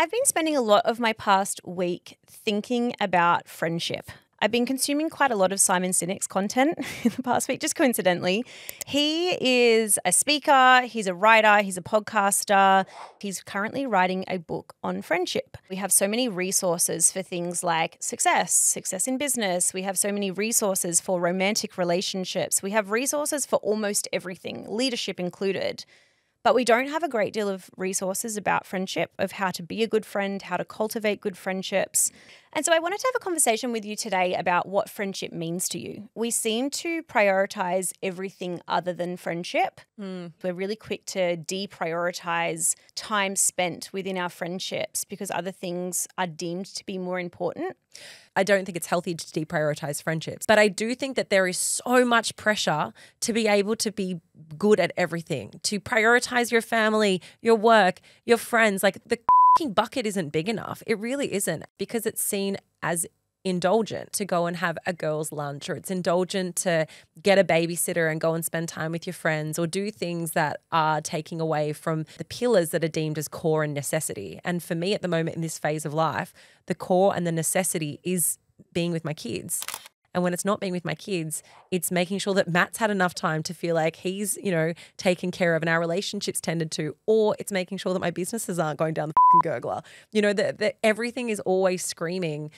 I've been spending a lot of my past week thinking about friendship. I've been consuming quite a lot of Simon Sinek's content in the past week, just coincidentally. He is a speaker, he's a writer, he's a podcaster. He's currently writing a book on friendship. We have so many resources for things like success in business. We have so many resources for romantic relationships. We have resources for almost everything, leadership included. But we don't have a great deal of resources about friendship, of how to be a good friend, how to cultivate good friendships. And so I wanted to have a conversation with you today about what friendship means to you. We seem to prioritize everything other than friendship. We're really quick to deprioritize time spent within our friendships because other things are deemed to be more important. I don't think it's healthy to deprioritize friendships, but I do think that there is so much pressure to be able to be good at everything, to prioritize your family, your work, your friends. Like the bucket isn't big enough. It really isn't, because it's seen as indulgent to go and have a girls' lunch, or it's indulgent to get a babysitter and go and spend time with your friends, or do things that are taking away from the pillars that are deemed as core and necessity. And for me at the moment in this phase of life, the core and the necessity is being with my kids. And when it's not being with my kids, it's making sure that Matt's had enough time to feel like he's, taken care of and our relationship's tended to, or it's making sure that my businesses aren't going down the gurgler. That everything is always screaming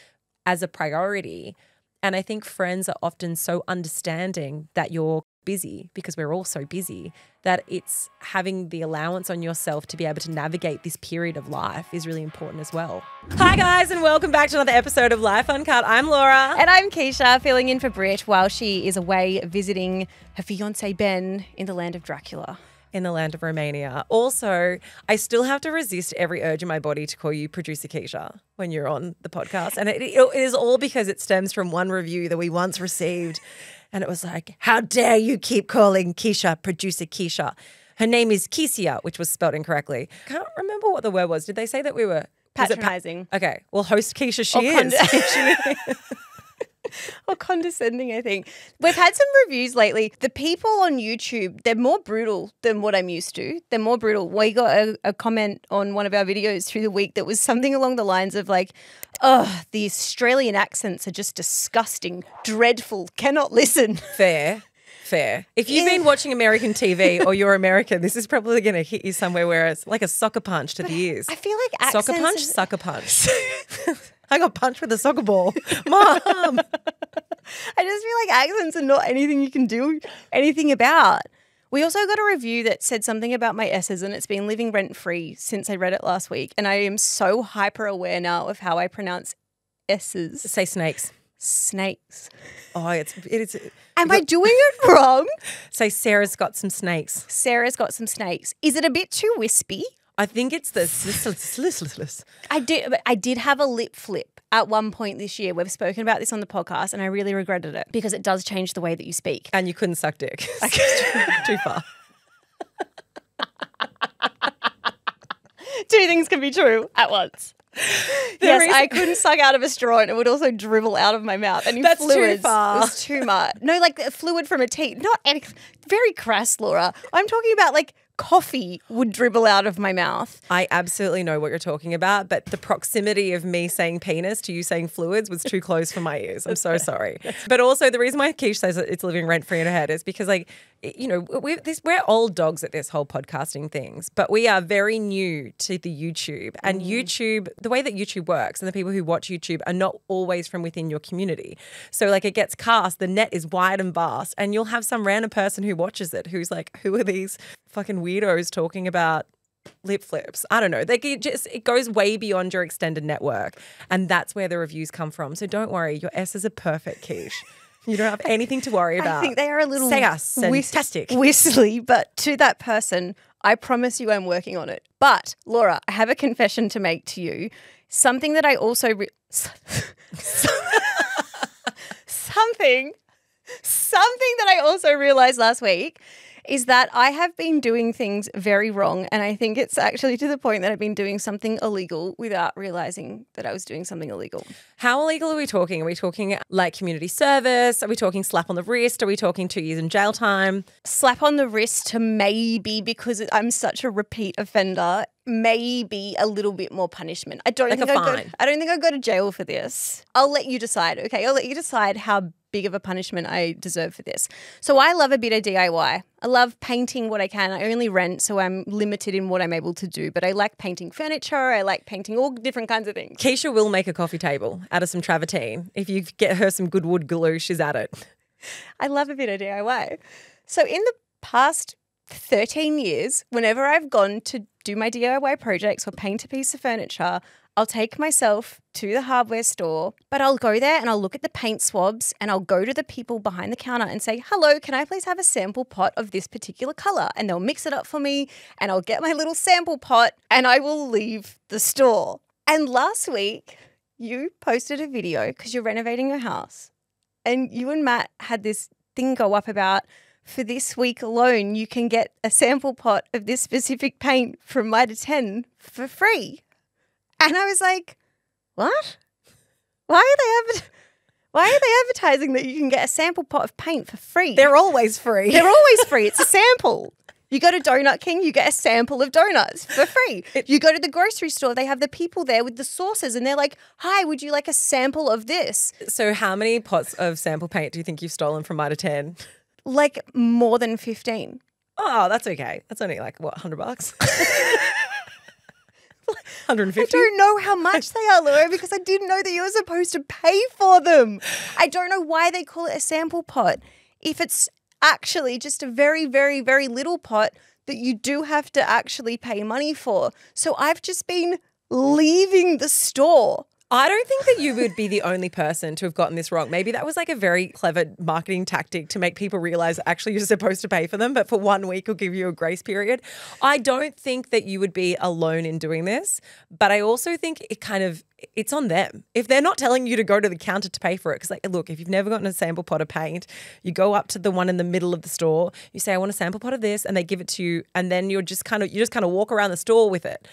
as a priority. And I think friends are often so understanding that you're busy, because we're all so busy, that it's having the allowance on yourself to be able to navigate this period of life is really important as well. Hi guys, and welcome back to another episode of Life Uncut. I'm Laura. And I'm Keisha, filling in for Brit while she is away visiting her fiancé Ben in the land of Dracula. In the land of Romania. Also, I still have to resist every urge in my body to call you Producer Keisha when you're on the podcast. And it is all because it stems from one review that we once received. And it was like, how dare you keep calling Keisha Producer Keisha? Her name is Keisia, which was spelled incorrectly. Can't remember what the word was. Did they say that we were patronizing? Okay. Well, host Keisha, she is. Or condescending, I think. We've had some reviews lately. The people on YouTube, they're more brutal than what I'm used to. They're more brutal. We got a comment on one of our videos through the week that was something along the lines of like, oh, the Australian accents are just disgusting, dreadful, cannot listen. Fair. If you've been watching American TV or you're American, this is probably going to hit you somewhere where it's like a soccer punch to the ears. I feel like accents... Soccer punch, sucker punch. I got punched with a soccer ball. Mom! I just feel like accents are not anything you can do anything about. We also got a review that said something about my S's, and it's been living rent-free since I read it last week. And I am so hyper-aware now of how I pronounce S's. Say snakes. Snakes. Oh, it is. Am I doing it wrong? Say Sarah's got some snakes. Sarah's got some snakes. Is it a bit too wispy? I think it's the I did have a lip flip at one point this year. We've spoken about this on the podcast, and I really regretted it because it does change the way that you speak. And you couldn't suck dick. Too far. Two things can be true at once. I couldn't suck out of a straw, and it would also dribble out of my mouth. And that's fluids, too far. It was too much. No, like the fluid from a tea. Not any, very crass, Laura. I'm talking about like coffee would dribble out of my mouth. I absolutely know what you're talking about, but the proximity of me saying penis to you saying fluids was too close for my ears. I'm so sorry. But also the reason why Keish says it's living rent-free in her head is because, like, we're old dogs at this whole podcasting things, but we are very new to the YouTube. And YouTube, the way that YouTube works and the people who watch YouTube are not always from within your community. So, like, it gets cast, the net is wide and vast, and you'll have some random person who watches it who's like, who are these fucking weirdos talking about lip flips? I don't know. It goes way beyond your extended network, and that's where the reviews come from. So don't worry, your S's are perfect, Keish. You don't have anything to worry about. I think they are a little fantastic. Whistly, but to that person, I promise you I'm working on it. But Laura, I have a confession to make to you. Something that I also something that I also realized last week is that I have been doing things very wrong. And I think it's actually to the point that I've been doing something illegal without realizing that I was doing something illegal. How illegal are we talking? Are we talking like community service? Are we talking slap on the wrist? Are we talking 2 years in jail time? Slap on the wrist to maybe, because I'm such a repeat offender, maybe a little bit more punishment. I don't Like think a I'd go, fine. I don't think I'd go to jail for this. I'll let you decide, okay? I'll let you decide how big of a punishment I deserve for this. So I love a bit of DIY. I love painting what I can. I only rent, so I'm limited in what I'm able to do. But I like painting furniture. I like painting all different kinds of things. Keisha will make a coffee table out of some travertine. If you get her some good wood glue, she's at it. I love a bit of DIY. So in the past 13 years, whenever I've gone to do my DIY projects or paint a piece of furniture, I'll take myself to the hardware store, but I'll go there and I'll look at the paint swabs and I'll go to the people behind the counter and say, hello, can I please have a sample pot of this particular color? And they'll mix it up for me and I'll get my little sample pot and I will leave the store. And last week, you posted a video because you're renovating your house and you and Matt had this thing go up about, for this week alone, you can get a sample pot of this specific paint from Mitre 10 for free. And I was like, what? Why are they advertising that you can get a sample pot of paint for free? They're always free. They're always free. It's a sample. You go to Donut King, you get a sample of donuts for free. You go to the grocery store, they have the people there with the sauces and they're like, hi, would you like a sample of this? So how many pots of sample paint do you think you've stolen from Mitre 10? Like more than 15. Oh, that's okay. That's only like, what, $100? 150? I don't know how much they are, Laura, because I didn't know that you were supposed to pay for them. I don't know why they call it a sample pot. If it's actually just a very, very, very little pot that you do have to actually pay money for. So I've just been leaving the store. I don't think that you would be the only person to have gotten this wrong. Maybe that was like a very clever marketing tactic to make people realize actually you're supposed to pay for them, but for 1 week will give you a grace period. I don't think that you would be alone in doing this, but I also think it's on them. If they're not telling you to go to the counter to pay for it, because like, look, if you've never gotten a sample pot of paint, you go up to the one in the middle of the store, you say, I want a sample pot of this, and they give it to you, and then you just kind of walk around the store with it.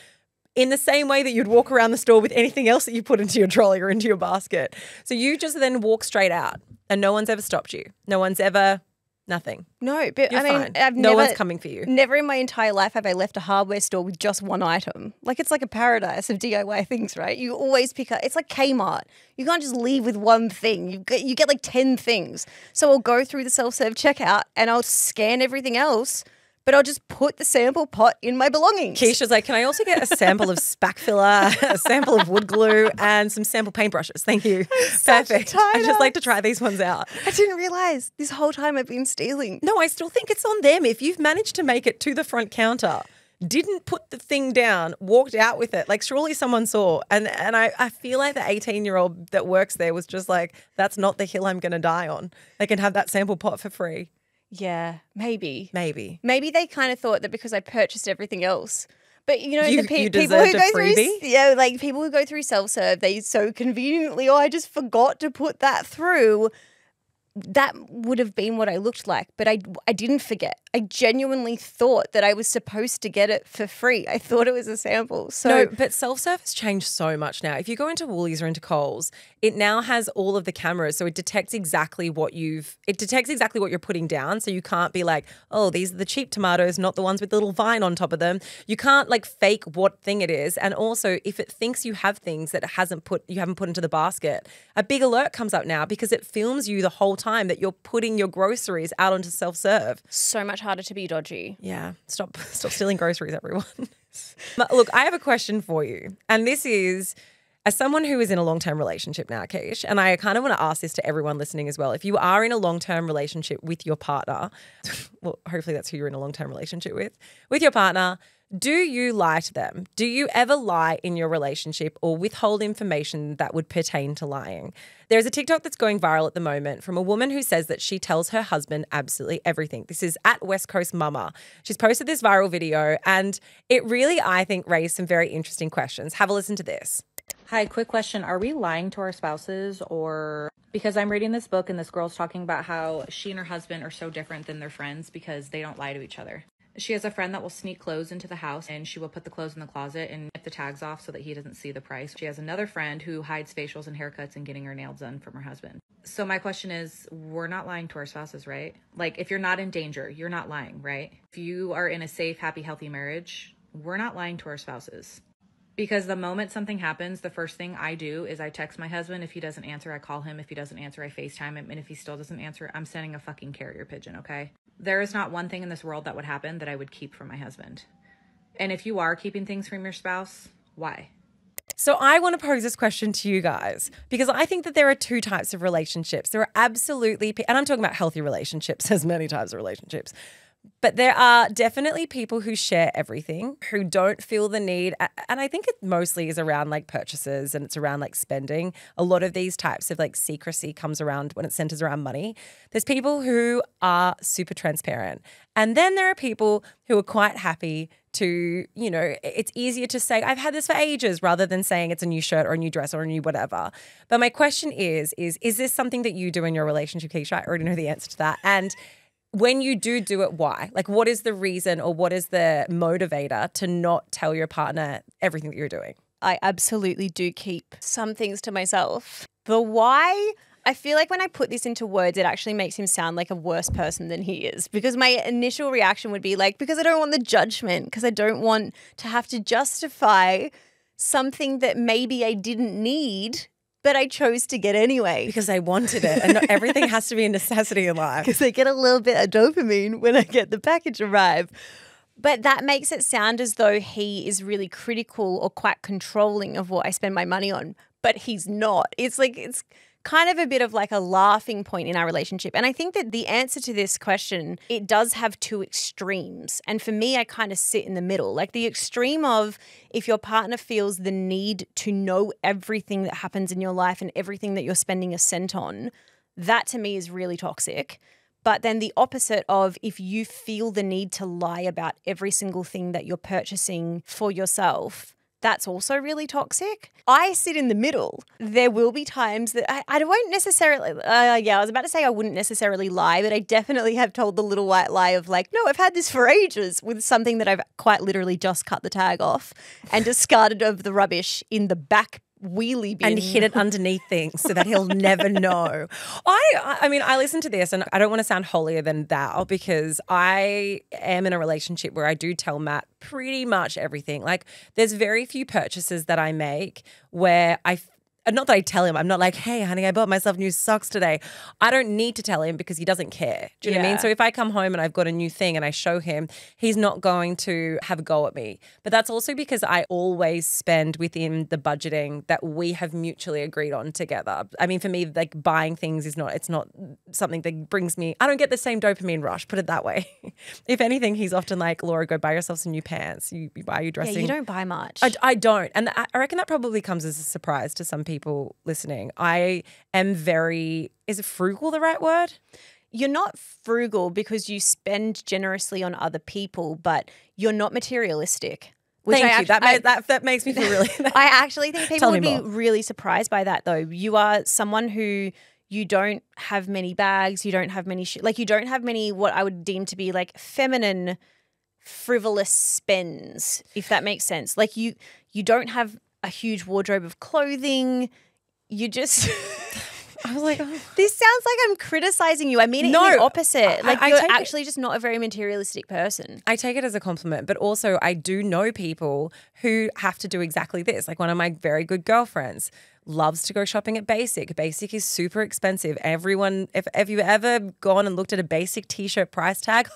In the same way that you'd walk around the store with anything else that you put into your trolley or into your basket. So you just then walk straight out and no one's ever stopped you. No one's ever, nothing. No, but You're I mean, fine. No one's coming for you. Never in my entire life have I left a hardware store with just one item. Like it's like a paradise of DIY things, right? You always pick up, it's like Kmart. You can't just leave with one thing. You get like 10 things. So I'll go through the self-serve checkout and I'll scan everything else, but I'll just put the sample pot in my belongings. Keisha's like, can I also get a sample of spack filler, a sample of wood glue, and some sample paintbrushes? Thank you. Perfect. I just like to try these ones out. I didn't realize this whole time I've been stealing. No, I still think it's on them. If you've managed to make it to the front counter, didn't put the thing down, walked out with it, like surely someone saw. And I feel like the 18-year-old that works there was just like, that's not the hill I'm going to die on. They can have that sample pot for free. Yeah, maybe. Maybe they kind of thought that because I purchased everything else. But you know, You people who deserved a go through, freebie? like people who go through self-serve, they so conveniently, I just forgot to put that through. That would have been what I looked like, but I didn't forget. I genuinely thought that I was supposed to get it for free. I thought it was a sample. So No, but self-serve has changed so much now. If you go into Woolies or into Coles, it now has all of the cameras, so it detects exactly what you're putting down. So you can't be like, oh, these are the cheap tomatoes, not the ones with the little vine on top of them. You can't like fake what thing it is. And also, if it thinks you have things that you haven't put into the basket, a big alert comes up now because it films you the whole time that you're putting your groceries out onto self-serve. so much harder to be dodgy. Yeah, stop stealing groceries, everyone. But look, I have a question for you. And this is, as someone who is in a long-term relationship now, Keish, and I kind of want to ask this to everyone listening as well. If you are in a long-term relationship with your partner, well, hopefully that's who you're in a long-term relationship with your partner, do you lie to them? Do you ever lie in your relationship or withhold information that would pertain to lying? There's a TikTok that's going viral at the moment from a woman who says that she tells her husband absolutely everything. This is at West Coast Mama. She's posted this viral video and it really, I think, raised some very interesting questions. Have a listen to this. Hi, quick question. Are we lying to our spouses, or because I'm reading this book and this girl's talking about how she and her husband are so different than their friends because they don't lie to each other. She has a friend that will sneak clothes into the house and she will put the clothes in the closet and nip the tags off so that he doesn't see the price. She has another friend who hides facials and haircuts and getting her nails done from her husband. So my question is, we're not lying to our spouses, right? Like, if you're not in danger, you're not lying, right? If you are in a safe, happy, healthy marriage, we're not lying to our spouses. Because the moment something happens, the first thing I do is I text my husband. If he doesn't answer, I call him. If he doesn't answer, I FaceTime him. And if he still doesn't answer, I'm sending a fucking carrier pigeon, okay? There is not one thing in this world that would happen that I would keep from my husband. And if you are keeping things from your spouse, why? So I want to pose this question to you guys because I think that there are two types of relationships. There are absolutely, and I'm talking about healthy relationships, there's many types of relationships. But there are definitely people who share everything, who don't feel the need. And I think it mostly is around like purchases and it's around like spending. A lot of these types of like secrecy comes around when it centers around money. There's people who are super transparent. And then there are people who are quite happy to, you know, it's easier to say, I've had this for ages rather than saying it's a new shirt or a new dress or a new whatever. But my question is this something that you do in your relationship, Keisha? I already know the answer to that. And when you do it, why? Like, what is the reason or what is the motivator to not tell your partner everything that you're doing? I absolutely do keep some things to myself. The why, I feel like when I put this into words, it actually makes him sound like a worse person than he is. Because my initial reaction would be like, because I don't want the judgment, because I don't want to have to justify something that maybe I didn't need, but I chose to get anyway. Because I wanted it. And not everything has to be a necessity in life. Because I get a little bit of dopamine when I get the package arrive. But that makes it sound as though he is really critical or quite controlling of what I spend my money on. But he's not. It's like, it's kind of a bit of like a laughing point in our relationship. And I think that the answer to this question, it does have two extremes. And for me, I kind of sit in the middle. Like the extreme of if your partner feels the need to know everything that happens in your life and everything that you're spending a cent on, that to me is really toxic. But then the opposite of if you feel the need to lie about every single thing that you're purchasing for yourself, that's also really toxic. I sit in the middle. There will be times that I won't necessarily, I was about to say I wouldn't necessarily lie, but I definitely have told the little white lie of like, no, I've had this for ages with something that I've quite literally just cut the tag off and discarded of the rubbish in the back wheelie bin. And hid it underneath things so that he'll never know. I mean, I listen to this and I don't want to sound holier than thou because I am in a relationship where I do tell Matt pretty much everything. Like there's very few purchases that I make where not that I tell him, I'm not like, hey, honey, I bought myself new socks today. I don't need to tell him because he doesn't care. Do you know what I mean? So if I come home and I've got a new thing and I show him, he's not going to have a go at me. But that's also because I always spend within the budgeting that we have mutually agreed on together. I mean, for me, like buying things it's not something that brings me, I don't get the same dopamine rush, put it that way. If anything, he's often like, Laura, go buy yourself some new pants. You buy your dressing. Yeah, you don't buy much. I don't. And I reckon that probably comes as a surprise to some people listening. I am is it frugal the right word? You're not frugal because you spend generously on other people, but you're not materialistic. Thank you. That makes me feel really I actually think people would be more. really surprised by that though. You are someone who you don't have many bags, you don't have many you don't have many what I would deem to be like feminine frivolous spends, if that makes sense. Like you don't have a huge wardrobe of clothing. You just I was like, oh. This sounds like I'm criticizing you. I mean it in the opposite. Like you're actually just not a very materialistic person. I take it as a compliment, but also I do know people who have to do exactly this. Like one of my very good girlfriends loves to go shopping at Basic. Basic is super expensive. Everyone, if you've ever gone and looked at a Basic t-shirt price tag,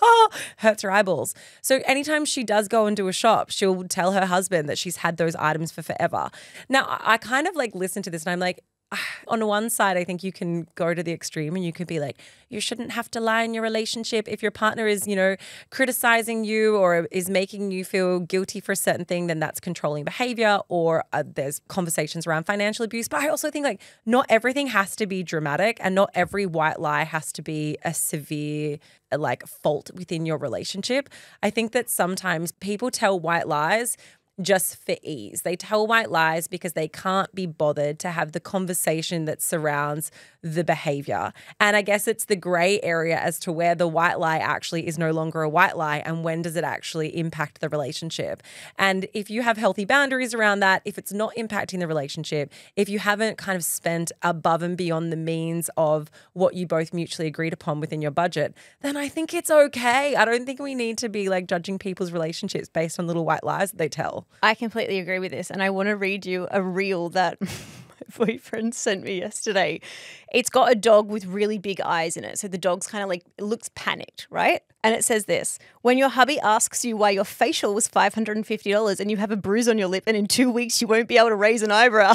hurts her eyeballs. So anytime she does go and do a shop, she'll tell her husband that she's had those items for forever. Now, I kind of like listen to this and I'm like, on one side, I think you can go to the extreme and you could be like, you shouldn't have to lie in your relationship. If your partner is, criticizing you or is making you feel guilty for a certain thing, then that's controlling behavior or there's conversations around financial abuse. But I also think like not everything has to be dramatic and not every white lie has to be a severe fault within your relationship. I think that sometimes people tell white lies just for ease. They tell white lies because they can't be bothered to have the conversation that surrounds the behavior. And I guess it's the gray area as to where the white lie actually is no longer a white lie and when does it actually impact the relationship. And if you have healthy boundaries around that, if it's not impacting the relationship, if you haven't kind of spent above and beyond the means of what you both mutually agreed upon within your budget, then I think it's okay. I don't think we need to be like judging people's relationships based on little white lies that they tell. I completely agree with this. And I want to read you a reel that my boyfriend sent me yesterday. It's got a dog with really big eyes in it. So the dog's kind of like, it looks panicked, right? And it says this: when your hubby asks you why your facial was $550 and you have a bruise on your lip and in 2 weeks you won't be able to raise an eyebrow.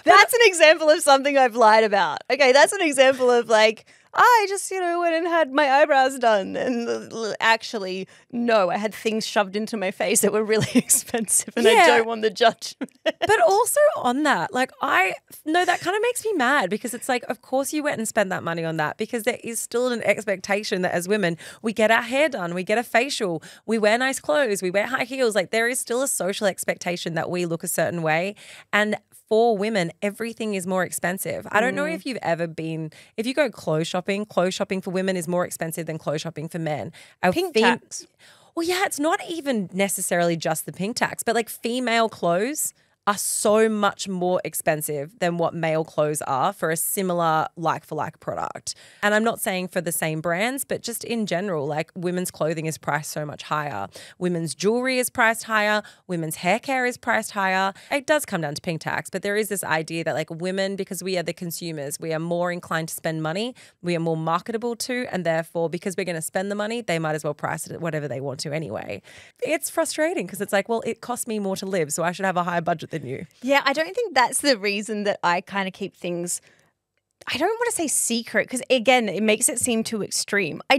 That's an example of something I've lied about. Okay, that's an example of like, I just, went and had my eyebrows done. And actually, no, I had things shoved into my face that were really expensive and I don't want the judgment. But also on that, like that kind of makes me mad because it's like, of course you went and spent that money on that because there is still an expectation that as women, we get our hair done, we get a facial, we wear nice clothes, we wear high heels. Like there is still a social expectation that we look a certain way. And for women, everything is more expensive. I don't know if you've ever if you go clothes shopping for women is more expensive than clothes shopping for men. Pink tax. Well, yeah, it's not even necessarily just the pink tax, but like female clothes are so much more expensive than what male clothes are for a similar like-for-like product. And I'm not saying for the same brands, but just in general, like women's clothing is priced so much higher. Women's jewelry is priced higher. Women's hair care is priced higher. It does come down to pink tax, but there is this idea that like women, because we are the consumers, we are more inclined to spend money. We are more marketable to, and therefore, because we're going to spend the money, they might as well price it at whatever they want to anyway. It's frustrating because it's like, well, it costs me more to live, so I should have a higher budget than you. Yeah, I don't think that's the reason that I kind of keep things, I don't want to say secret because again, it makes it seem too extreme. I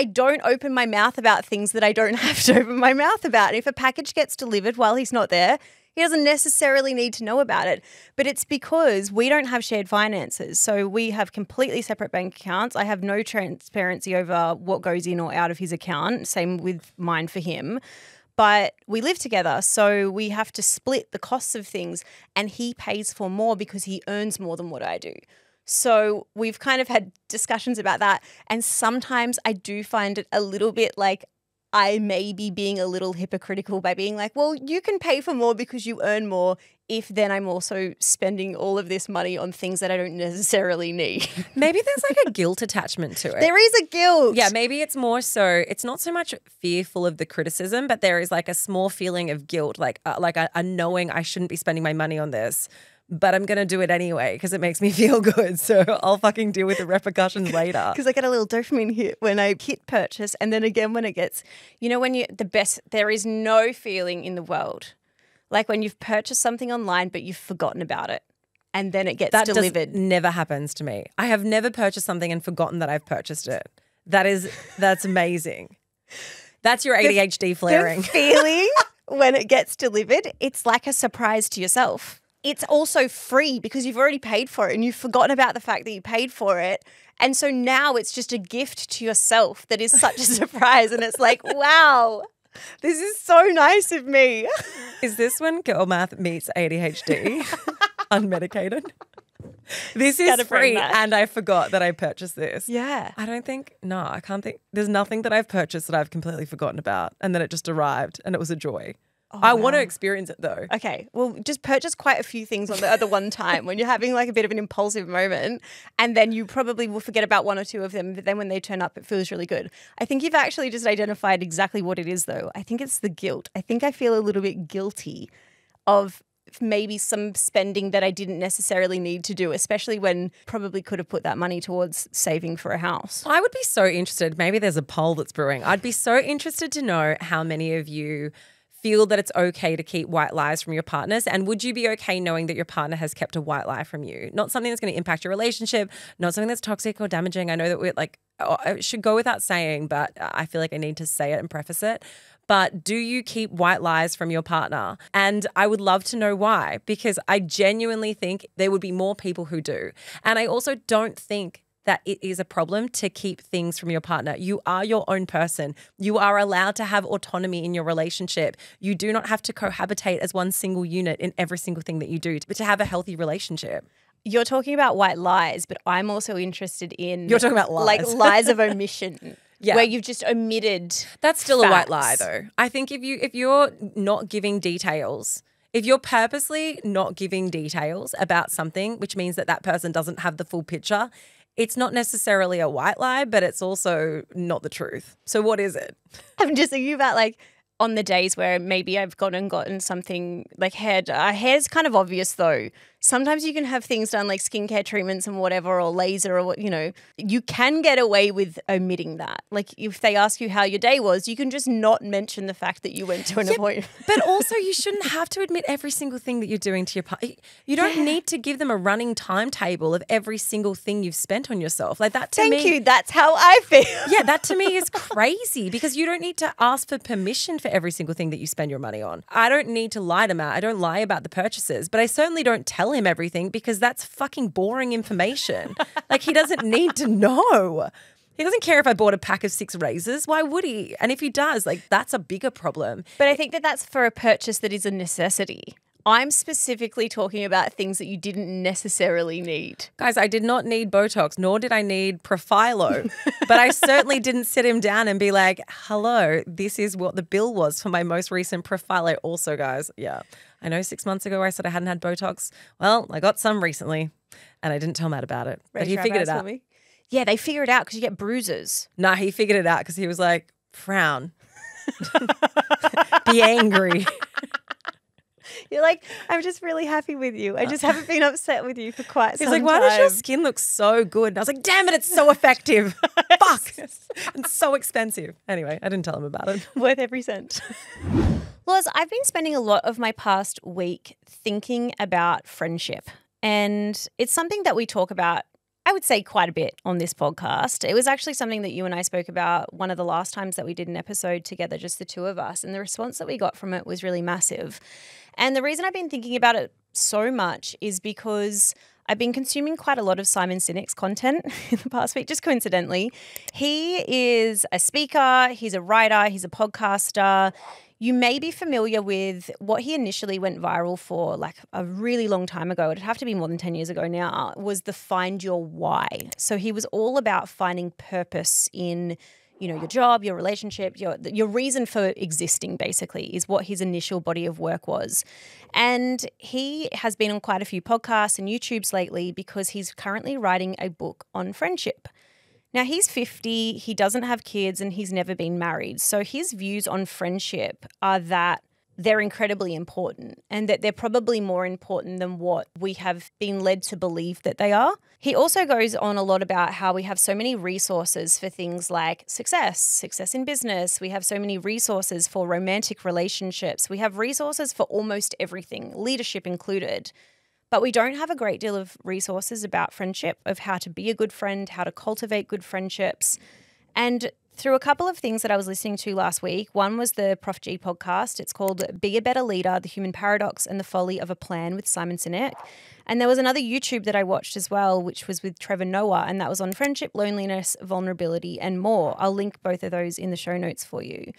don't open my mouth about things that I don't have to open my mouth about. If a package gets delivered while he's not there, he doesn't necessarily need to know about it. But it's because we don't have shared finances. So we have completely separate bank accounts. I have no transparency over what goes in or out of his account. Same with mine for him. But we live together, so we have to split the costs of things, and he pays for more because he earns more than what I do. So we've kind of had discussions about that, and sometimes I do find it a little bit like I may be being a little hypocritical by being like, well, you can pay for more because you earn more if then I'm also spending all of this money on things that I don't necessarily need. Maybe there's like a guilt attachment to it. There is a guilt. Yeah, maybe it's more so, it's not so much fearful of the criticism, but there is like a small feeling of guilt, like a knowing I shouldn't be spending my money on this, but I'm going to do it anyway because it makes me feel good. So I'll fucking deal with the repercussions later. Because I get a little dopamine hit when I hit purchase. And then again, when it gets, when there is no feeling in the world like when you've purchased something online, but you've forgotten about it and then it gets delivered. Never happens to me. I have never purchased something and forgotten that I've purchased it. That's amazing. That's your ADHD flaring. The feeling when it gets delivered, it's like a surprise to yourself. It's also free because you've already paid for it and you've forgotten about the fact that you paid for it. And so now it's just a gift to yourself that is such a surprise. And it's like, wow, this is so nice of me. Is this when girl math meets ADHD? Unmedicated? This is free and I forgot that I purchased this. Yeah. I can't think. There's nothing that I've purchased that I've completely forgotten about and then it just arrived and it was a joy. Oh, I want to experience it though. Okay, well, just purchase quite a few things at the one time when you're having like a bit of an impulsive moment, and then you probably will forget about one or two of them, but then when they turn up, it feels really good. I think you've actually just identified exactly what it is though. I think it's the guilt. I think I feel a little bit guilty of maybe some spending that I didn't necessarily need to do, especially when probably could have put that money towards saving for a house. I would be so interested. Maybe there's a poll that's brewing. I'd be so interested to know how many of you feel that it's okay to keep white lies from your partners, and would you be okay knowing that your partner has kept a white lie from you? Not something that's going to impact your relationship, not something that's toxic or damaging. I know that we're like, it should go without saying, but I feel like I need to say it and preface it. But do you keep white lies from your partner? And I would love to know why, because I genuinely think there would be more people who do. And I also don't think that it is a problem to keep things from your partner. You are your own person. You are allowed to have autonomy in your relationship. You do not have to cohabitate as one single unit in every single thing that you do, but to have a healthy relationship. You're talking about white lies, but I'm also interested in You're talking about lies. like lies of omission. Yeah. Where you've just omitted. That's still a white lie facts. though. I think if you're not giving details, if you're purposely not giving details about something, which means that that person doesn't have the full picture, it's not necessarily a white lie, but it's also not the truth. So what is it? I'm just thinking about like on the days where maybe I've gone and gotten something like hair's kind of obvious though. Sometimes you can have things done like skincare treatments and whatever, or laser or what, you can get away with omitting that. Like if they ask you how your day was, you can just not mention the fact that you went to an appointment. But also you shouldn't have to admit every single thing that you're doing to your partner. You don't need to give them a running timetable of every single thing you've spent on yourself. Like that to me. Thank you. That's how I feel. Yeah, that to me is crazy because you don't need to ask for permission for every single thing that you spend your money on. I don't need to lie to Matt. I don't lie about the purchases, but I certainly don't tell him everything because that's fucking boring information. Like he doesn't need to know. He doesn't care if I bought a pack of 6 razors. Why would he? And if he does, like that's a bigger problem. But I think that that's for a purchase that is a necessity. I'm specifically talking about things that you didn't necessarily need. Guys, I did not need Botox, nor did I need Profilo, but I certainly didn't sit him down and be like, hello, this is what the bill was for my most recent Profilo. Also, guys, yeah, I know 6 months ago I said I hadn't had Botox. Well, I got some recently and I didn't tell Matt about it, but he figured it out. Yeah, they figure it out because you get bruises. Nah, he figured it out because he was like, frown, be angry. You're like, I'm just really happy with you. I just haven't been upset with you for quite some time. He's like, why does your skin look so good? And I was like, damn it, it's so effective. Fuck. It's so expensive. Anyway, I didn't tell him about it. Worth every cent. Loz, I've been spending a lot of my past week thinking about friendship. And it's something that we talk about, I would say, quite a bit on this podcast. It was actually something that you and I spoke about one of the last times that we did an episode together, just the two of us. And the response that we got from it was really massive. And the reason I've been thinking about it so much is because I've been consuming quite a lot of Simon Sinek's content in the past week, just coincidentally. He is a speaker, he's a writer, he's a podcaster. You may be familiar with what he initially went viral for like a really long time ago. It'd have to be more than 10 years ago now, was the Find Your Why. So he was all about finding purpose in your job, your relationship, your reason for existing, basically, is what his initial body of work was. And he has been on quite a few podcasts and YouTubes lately because he's currently writing a book on friendship. Now, he's 50, he doesn't have kids, and he's never been married. So his views on friendship are that they're incredibly important and that they're probably more important than what we have been led to believe that they are. He also goes on a lot about how we have so many resources for things like success in business. We have so many resources for romantic relationships. We have resources for almost everything, leadership included. But we don't have a great deal of resources about friendship, of how to be a good friend, how to cultivate good friendships. And through a couple of things that I was listening to last week, one was the Prof G podcast. It's called Be a Better Leader, The Human Paradox and the Folly of a Plan with Simon Sinek. And there was another YouTube that I watched as well, which was with Trevor Noah, and that was on friendship, loneliness, vulnerability, and more. I'll link both of those in the show notes for you.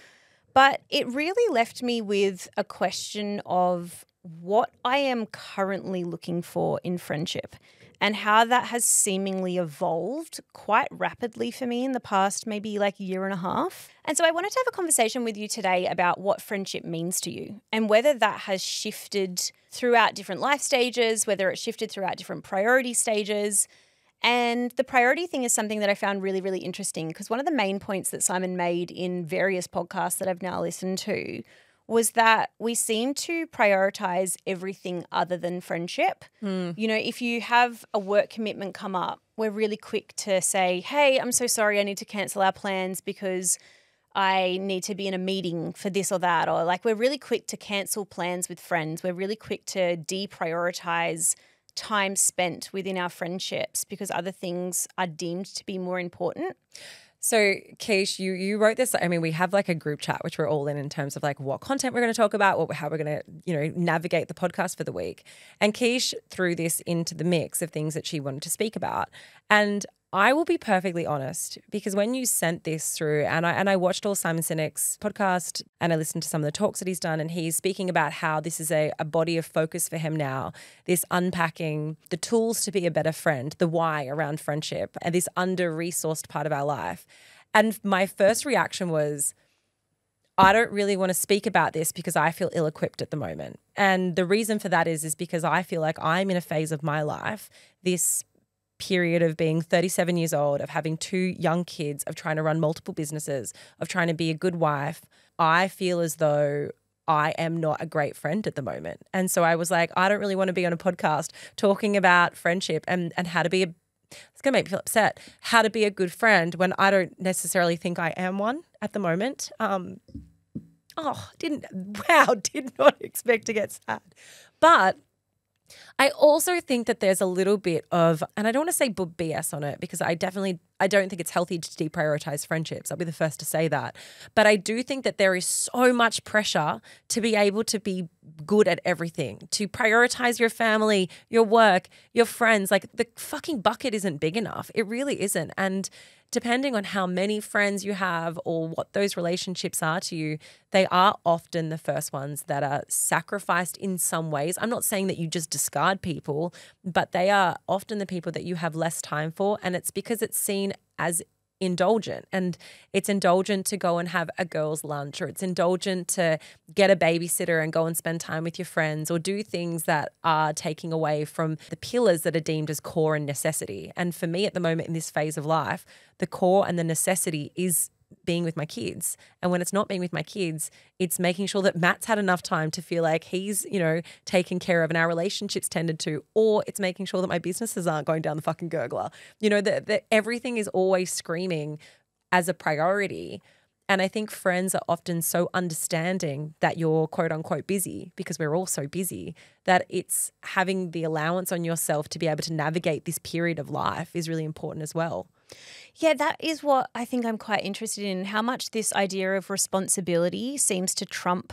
But it really left me with a question of what I am currently looking for in friendship and how that has seemingly evolved quite rapidly for me in the past maybe like year and a half. And so I wanted to have a conversation with you today about what friendship means to you and whether that has shifted throughout different life stages, whether it's shifted throughout different priority stages. And the priority thing is something that I found really, really interesting because one of the main points that Simon made in various podcasts that I've now listened to was that we seem to prioritize everything other than friendship. If you have a work commitment come up, we're really quick to say, hey, I'm so sorry, I need to cancel our plans because I need to be in a meeting for this or that. Or like we're really quick to cancel plans with friends. We're really quick to deprioritize time spent within our friendships because other things are deemed to be more important. So, Keish, you wrote this. I mean, we have like a group chat, which we're all in terms of like what content we're going to talk about, how we're going to, navigate the podcast for the week. And Keish threw this into the mix of things that she wanted to speak about. And I will be perfectly honest, because when you sent this through, and I watched all Simon Sinek's podcast and I listened to some of the talks that he's done, and he's speaking about how this is a body of focus for him now, this unpacking the tools to be a better friend, the why around friendship, and this under-resourced part of our life. And my first reaction was, I don't really want to speak about this because I feel ill-equipped at the moment. And the reason for that is because I feel like I'm in a phase of my life, this period of being 37 years old, of having 2 young kids, of trying to run multiple businesses, of trying to be a good wife. I feel as though I am not a great friend at the moment. And so I was like, I don't really want to be on a podcast talking about friendship and how to be it's going to make me feel upset, how to be a good friend when I don't necessarily think I am one at the moment. Did not expect to get sad. But I also think that there's a little bit of, and I don't want to say BS on it because I don't think it's healthy to deprioritize friendships. I'll be the first to say that. But I do think that there is so much pressure to be able to be good at everything, to prioritize your family, your work, your friends. Like the fucking bucket isn't big enough. It really isn't. And depending on how many friends you have or what those relationships are to you, they are often the first ones that are sacrificed in some ways. I'm not saying that you just discard people, but they are often the people that you have less time for. And it's because it's seen as indulgent, and it's indulgent to go and have a girls' lunch, or it's indulgent to get a babysitter and go and spend time with your friends, or do things that are taking away from the pillars that are deemed as core and necessity. And for me at the moment in this phase of life, the core and the necessity is being with my kids. And when it's not being with my kids, it's making sure that Matt's had enough time to feel like he's, taken care of and our relationship's tended to, or it's making sure that my businesses aren't going down the fucking gurgler. That everything is always screaming as a priority. And I think friends are often so understanding that you're quote unquote busy, because we're all so busy, that it's having the allowance on yourself to be able to navigate this period of life is really important as well. Yeah, that is what I think I'm quite interested in, how much this idea of responsibility seems to trump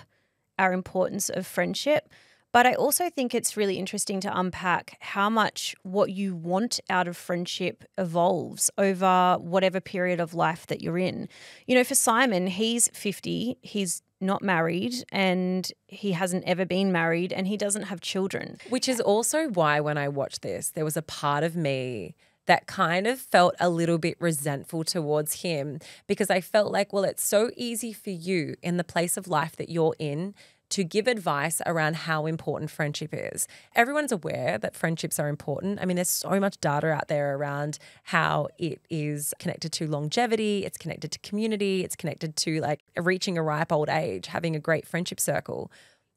our importance of friendship. But I also think it's really interesting to unpack how much what you want out of friendship evolves over whatever period of life that you're in. For Simon, he's 50, he's not married, and he hasn't ever been married, and he doesn't have children. Which is also why when I watched this, there was a part of me that kind of felt a little bit resentful towards him, because I felt like, well, it's so easy for you in the place of life that you're in to give advice around how important friendship is. Everyone's aware that friendships are important. I mean, there's so much data out there around how it is connected to longevity, it's connected to community, it's connected to like reaching a ripe old age, having a great friendship circle.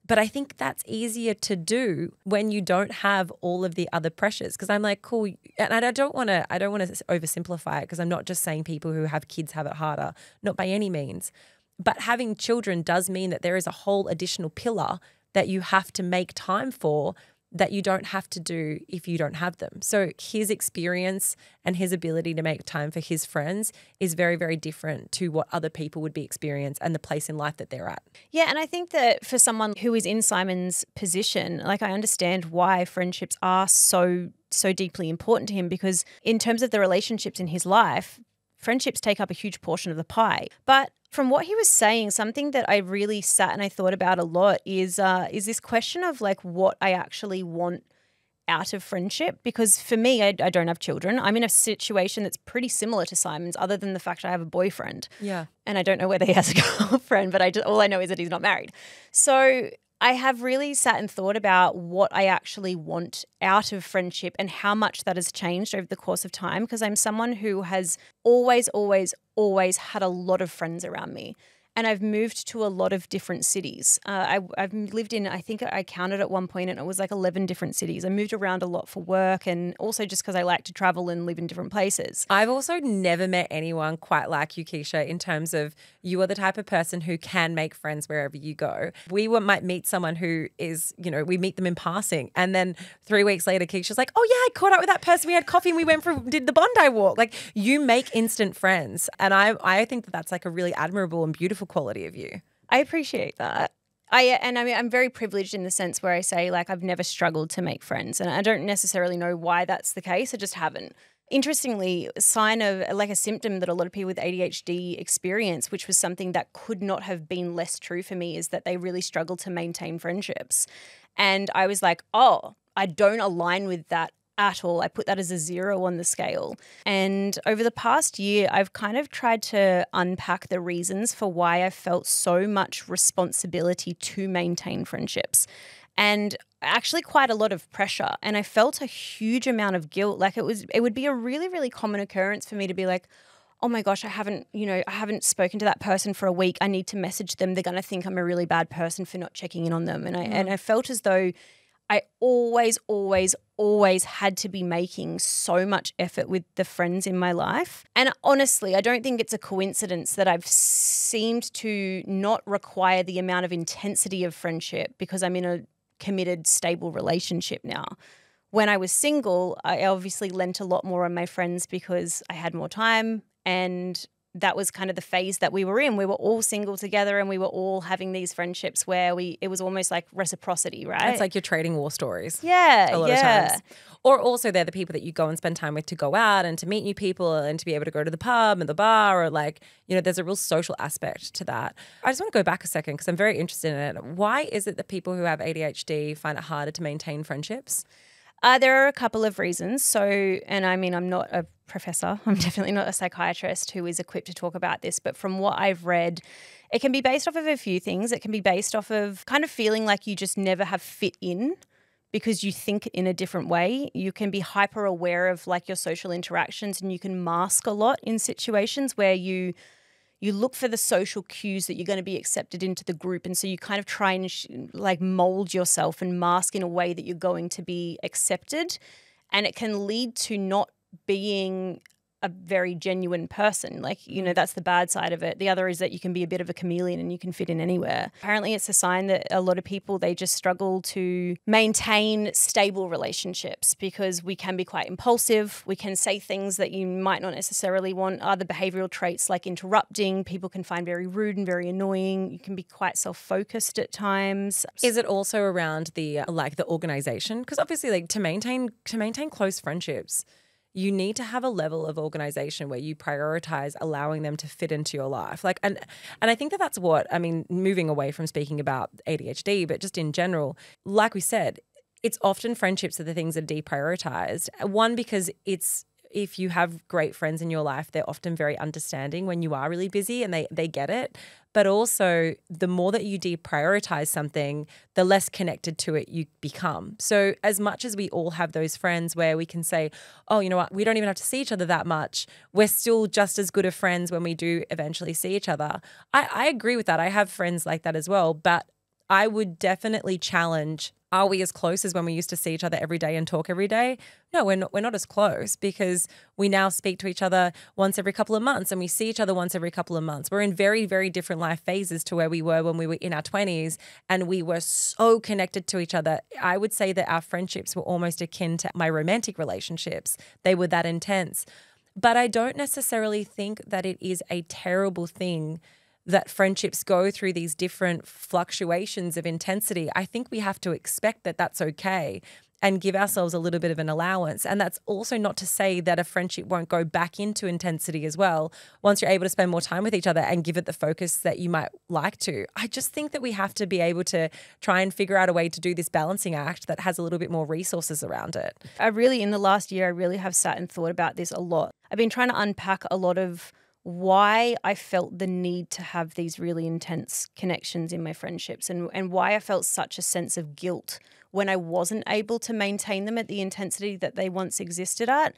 But I think that's easier to do when you don't have all of the other pressures. Because I'm like, cool. And I don't want to oversimplify it, because I'm not just saying people who have kids have it harder, not by any means. But having children does mean that there is a whole additional pillar that you have to make time for that you don't have to do if you don't have them. So his experience and his ability to make time for his friends is very, very different to what other people would be experiencing and the place in life that they're at. Yeah, and I think that for someone who is in Simon's position, like I understand why friendships are so deeply important to him, because in terms of the relationships in his life, friendships take up a huge portion of the pie. But from what he was saying, something that I really sat and I thought about a lot is this question of like what I actually want out of friendship. Because for me, I don't have children. I'm in a situation that's pretty similar to Simon's, other than the fact I have a boyfriend. Yeah. And I don't know whether he has a girlfriend, but all I know is that he's not married. So I have really sat and thought about what I actually want out of friendship and how much that has changed over the course of time, because I'm someone who has always had a lot of friends around me. And I've moved to a lot of different cities. I've lived in, I think I counted at one point, and it was like 11 different cities. I moved around a lot for work, and also just because I like to travel and live in different places. I've also never met anyone quite like you, Keisha, in terms of you are the type of person who can make friends wherever you go. Might meet someone who is, we meet them in passing, and then 3 weeks later, Keisha's like, oh yeah, I caught up with that person. We had coffee and we did the Bondi walk. Like, you make instant friends. And I think that that's like a really admirable and beautiful quality of you. I appreciate that. I'm very privileged in the sense where I say, like, I've never struggled to make friends, and I don't necessarily know why that's the case. I just haven't. Interestingly, a sign of like a symptom that a lot of people with ADHD experience, which was something that could not have been less true for me, is that they really struggle to maintain friendships. And I was like, oh, I don't align with that at all. I put that as a 0 on the scale. And over the past year, I've kind of tried to unpack the reasons for why I felt so much responsibility to maintain friendships. And actually quite a lot of pressure. And I felt a huge amount of guilt. Like it would be a really, really common occurrence for me to be like, oh my gosh, I haven't spoken to that person for a week. I need to message them. They're going to think I'm a really bad person for not checking in on them. And I felt as though I always, always, always had to be making so much effort with the friends in my life. And honestly, I don't think it's a coincidence that I've seemed to not require the amount of intensity of friendship because I'm in a committed, stable relationship now. When I was single, I obviously lent a lot more on my friends because I had more time, and that was kind of the phase that we were in. We were all single together and we were all having these friendships where it was almost like reciprocity, right? It's like you're trading war stories. Yeah, a lot of times. Or also they're the people that you go and spend time with to go out and to meet new people and to be able to go to the pub and the bar, or like, there's a real social aspect to that. I just want to go back a second because I'm very interested in it. Why is it that people who have ADHD find it harder to maintain friendships? There are a couple of reasons. So, and I mean, I'm not a professor. I'm definitely not a psychiatrist who is equipped to talk about this. But from what I've read, it can be based off of a few things. It can be based off of kind of feeling like you just never have fit in because you think in a different way. You can be hyper aware of like your social interactions, and you can mask a lot in situations where you look for the social cues that you're going to be accepted into the group. And so you kind of try and like mold yourself and mask in a way that you're going to be accepted. And it can lead to not being a very genuine person. Like, that's the bad side of it. The other is that you can be a bit of a chameleon and you can fit in anywhere. Apparently it's a sign that a lot of people, they just struggle to maintain stable relationships because we can be quite impulsive. We can say things that you might not necessarily want. Other behavioral traits like interrupting, people can find very rude and very annoying. You can be quite self-focused at times. Is it also around the organization? Because obviously like to maintain close friendships, you need to have a level of organization where you prioritize allowing them to fit into your life. Like, and I think that's what, I mean, moving away from speaking about ADHD, but just in general, like we said, it's often friendships are the things that are deprioritized. One, because if you have great friends in your life, they're often very understanding when you are really busy and they get it. But also the more that you deprioritize something, the less connected to it you become. So as much as we all have those friends where we can say, oh, you know what, we don't even have to see each other that much, we're still just as good of friends when we do eventually see each other. I agree with that. I have friends like that as well. But I would definitely challenge, are we as close as when we used to see each other every day and talk every day? No, we're not as close because we now speak to each other once every couple of months and we see each other once every couple of months. We're in very, very different life phases to where we were when we were in our 20s, and we were so connected to each other. I would say that our friendships were almost akin to my romantic relationships. They were that intense. But I don't necessarily think that it is a terrible thing that friendships go through these different fluctuations of intensity. I think we have to expect that that's okay and give ourselves a little bit of an allowance. And that's also not to say that a friendship won't go back into intensity as well once you're able to spend more time with each other and give it the focus that you might like to. I just think that we have to be able to try and figure out a way to do this balancing act that has a little bit more resources around it. In the last year, I really have sat and thought about this a lot. I've been trying to unpack a lot of why I felt the need to have these really intense connections in my friendships, and why I felt such a sense of guilt when I wasn't able to maintain them at the intensity that they once existed at.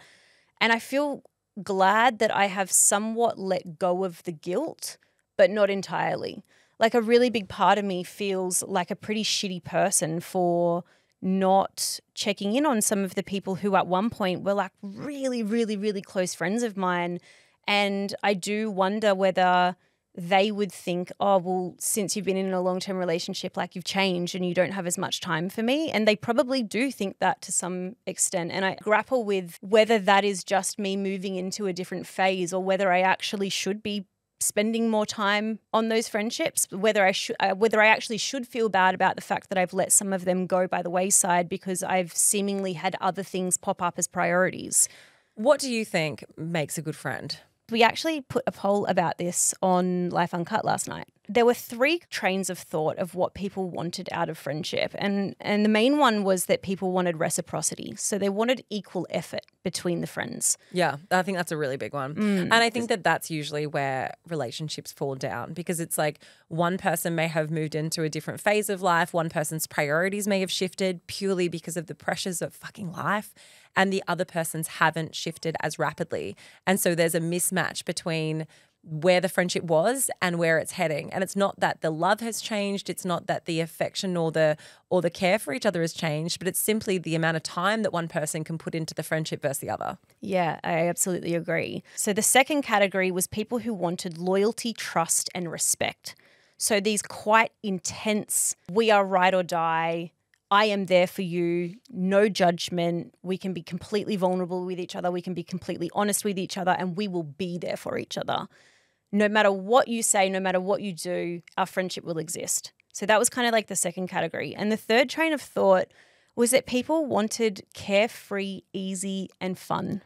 And I feel glad that I have somewhat let go of the guilt, but not entirely. Like a really big part of me feels like a pretty shitty person for not checking in on some of the people who at one point were like really, really, really close friends of mine. And I do wonder whether they would think, oh, well, since you've been in a long-term relationship, like you've changed and you don't have as much time for me. And they probably do think that to some extent. And I grapple with whether that is just me moving into a different phase, or whether I actually should be spending more time on those friendships, whether I actually should feel bad about the fact that I've let some of them go by the wayside because I've seemingly had other things pop up as priorities. What do you think makes a good friend? We actually put a poll about this on Life Uncut last night. There were 3 trains of thought of what people wanted out of friendship. And the main one was that people wanted reciprocity. So they wanted equal effort between the friends. Yeah, I think that's a really big one. And I think that that's usually where relationships fall down, because it's like one person may have moved into a different phase of life. One person's priorities may have shifted purely because of the pressures of fucking life, and the other person's haven't shifted as rapidly. And so there's a mismatch between where the friendship was and where it's heading. And it's not that the love has changed, it's not that the affection or the care for each other has changed, but it's simply the amount of time that one person can put into the friendship versus the other. Yeah, I absolutely agree. So the second category was people who wanted loyalty, trust, and respect. So these quite intense, we are ride or die, I am there for you, no judgment. We can be completely vulnerable with each other. We can be completely honest with each other, and we will be there for each other. No matter what you say, no matter what you do, our friendship will exist. So that was kind of like the second category. And the third train of thought was that people wanted carefree, easy, and fun.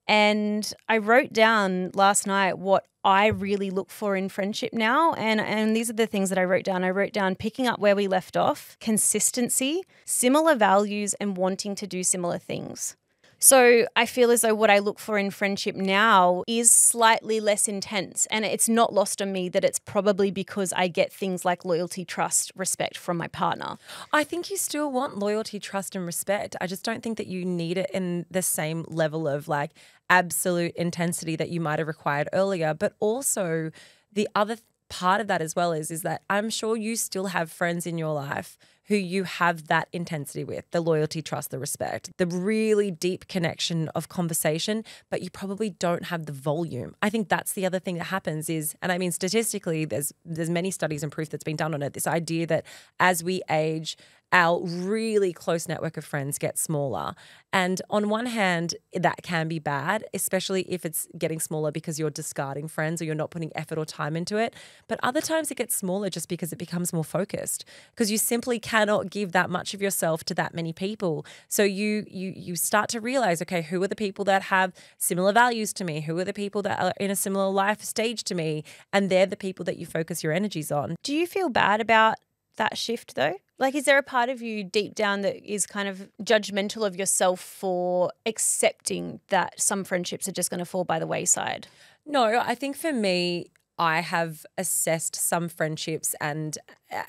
And I wrote down last night what I really look for in friendship now. And these are the things that I wrote down. I wrote down picking up where we left off, consistency, similar values, and wanting to do similar things. So I feel as though what I look for in friendship now is slightly less intense. And it's not lost on me that it's probably because I get things like loyalty, trust, respect from my partner. I think you still want loyalty, trust, and respect. I just don't think that you need it in the same level of like absolute intensity that you might have required earlier. But also the other part of that as well is that I'm sure you still have friends in your life who you have that intensity with, the loyalty, trust, the respect, the really deep connection of conversation, but you probably don't have the volume. I think that's the other thing that happens is, and I mean, statistically, there's many studies and proof that's been done on it, this idea that as we age, our really close network of friends gets smaller. And on one hand, that can be bad, especially if it's getting smaller because you're discarding friends or you're not putting effort or time into it. But other times it gets smaller just because it becomes more focused, because you simply cannot give that much of yourself to that many people. So you start to realize, okay, who are the people that have similar values to me? Who are the people that are in a similar life stage to me? And they're the people that you focus your energies on. Do you feel bad about that shift though? Like, is there a part of you deep down that is kind of judgmental of yourself for accepting that some friendships are just going to fall by the wayside? No, I think for me, I have assessed some friendships and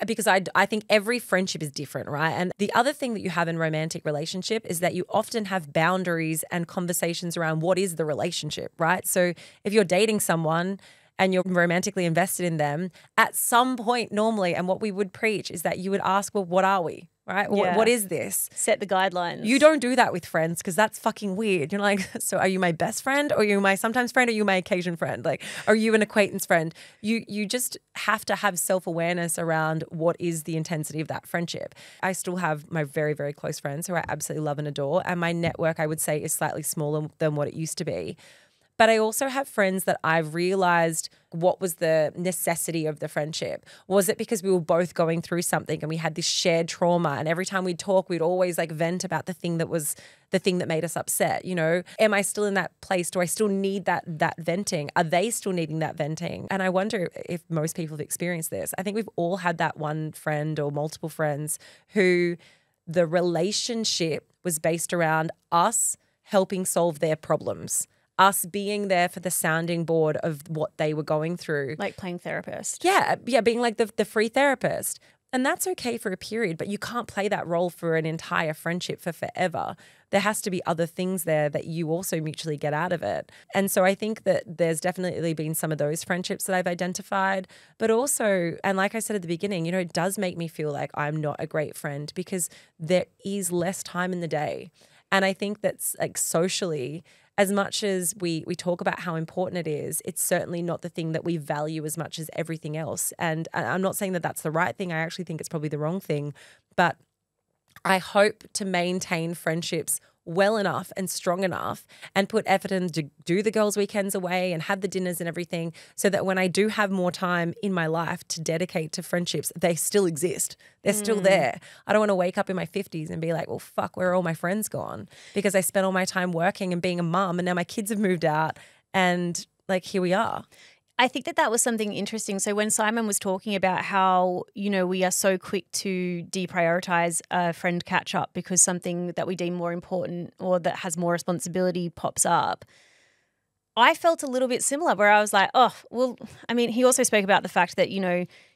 because I think every friendship is different, right? And the other thing that you have in romantic relationship is that you often have boundaries and conversations around what is the relationship, right? So if you're dating someone and you're romantically invested in them, at some point normally, and what we would preach is that you would ask, well, what are we, right? Yeah. What is this? Set the guidelines. You don't do that with friends because that's fucking weird. You're like, so are you my best friend, or are you my sometimes friend, or are you my occasion friend? Like, are you an acquaintance friend? You just have to have self-awareness around what is the intensity of that friendship. I still have my very, very close friends who I absolutely love and adore, and my network, I would say, is slightly smaller than what it used to be. But I also have friends that I've realized what was the necessity of the friendship. Was it because we were both going through something and we had this shared trauma, and every time we'd talk, we'd always like vent about the thing that made us upset, you know? Am I still in that place? Do I still need that venting? Are they still needing that venting? And I wonder if most people have experienced this. I think we've all had that one friend or multiple friends who the relationship was based around us helping solve their problems, us being there for the sounding board of what they were going through. Like playing therapist. Yeah, being like the free therapist. And that's okay for a period, but you can't play that role for an entire friendship for forever. There has to be other things there that you also mutually get out of it. And so I think that there's definitely been some of those friendships that I've identified, but also, and like I said at the beginning, you know, it does make me feel like I'm not a great friend because there is less time in the day. And I think that's like socially, as much as we talk about how important it is, it's certainly not the thing that we value as much as everything else. And I'm not saying that that's the right thing. I actually think it's probably the wrong thing. But I hope to maintain friendships well enough and strong enough and put effort in to do the girls' weekends away and have the dinners and everything so that when I do have more time in my life to dedicate to friendships, they still exist. They're still there. I don't want to wake up in my 50s and be like, well, fuck, where are all my friends gone? Because I spent all my time working and being a mum and now my kids have moved out and like here we are. I think that was something interesting. So when Simon was talking about how, we are so quick to deprioritize a friend catch up because something that we deem more important or that has more responsibility pops up, I felt a little bit similar where I was like, oh, well, I mean, he also spoke about the fact that,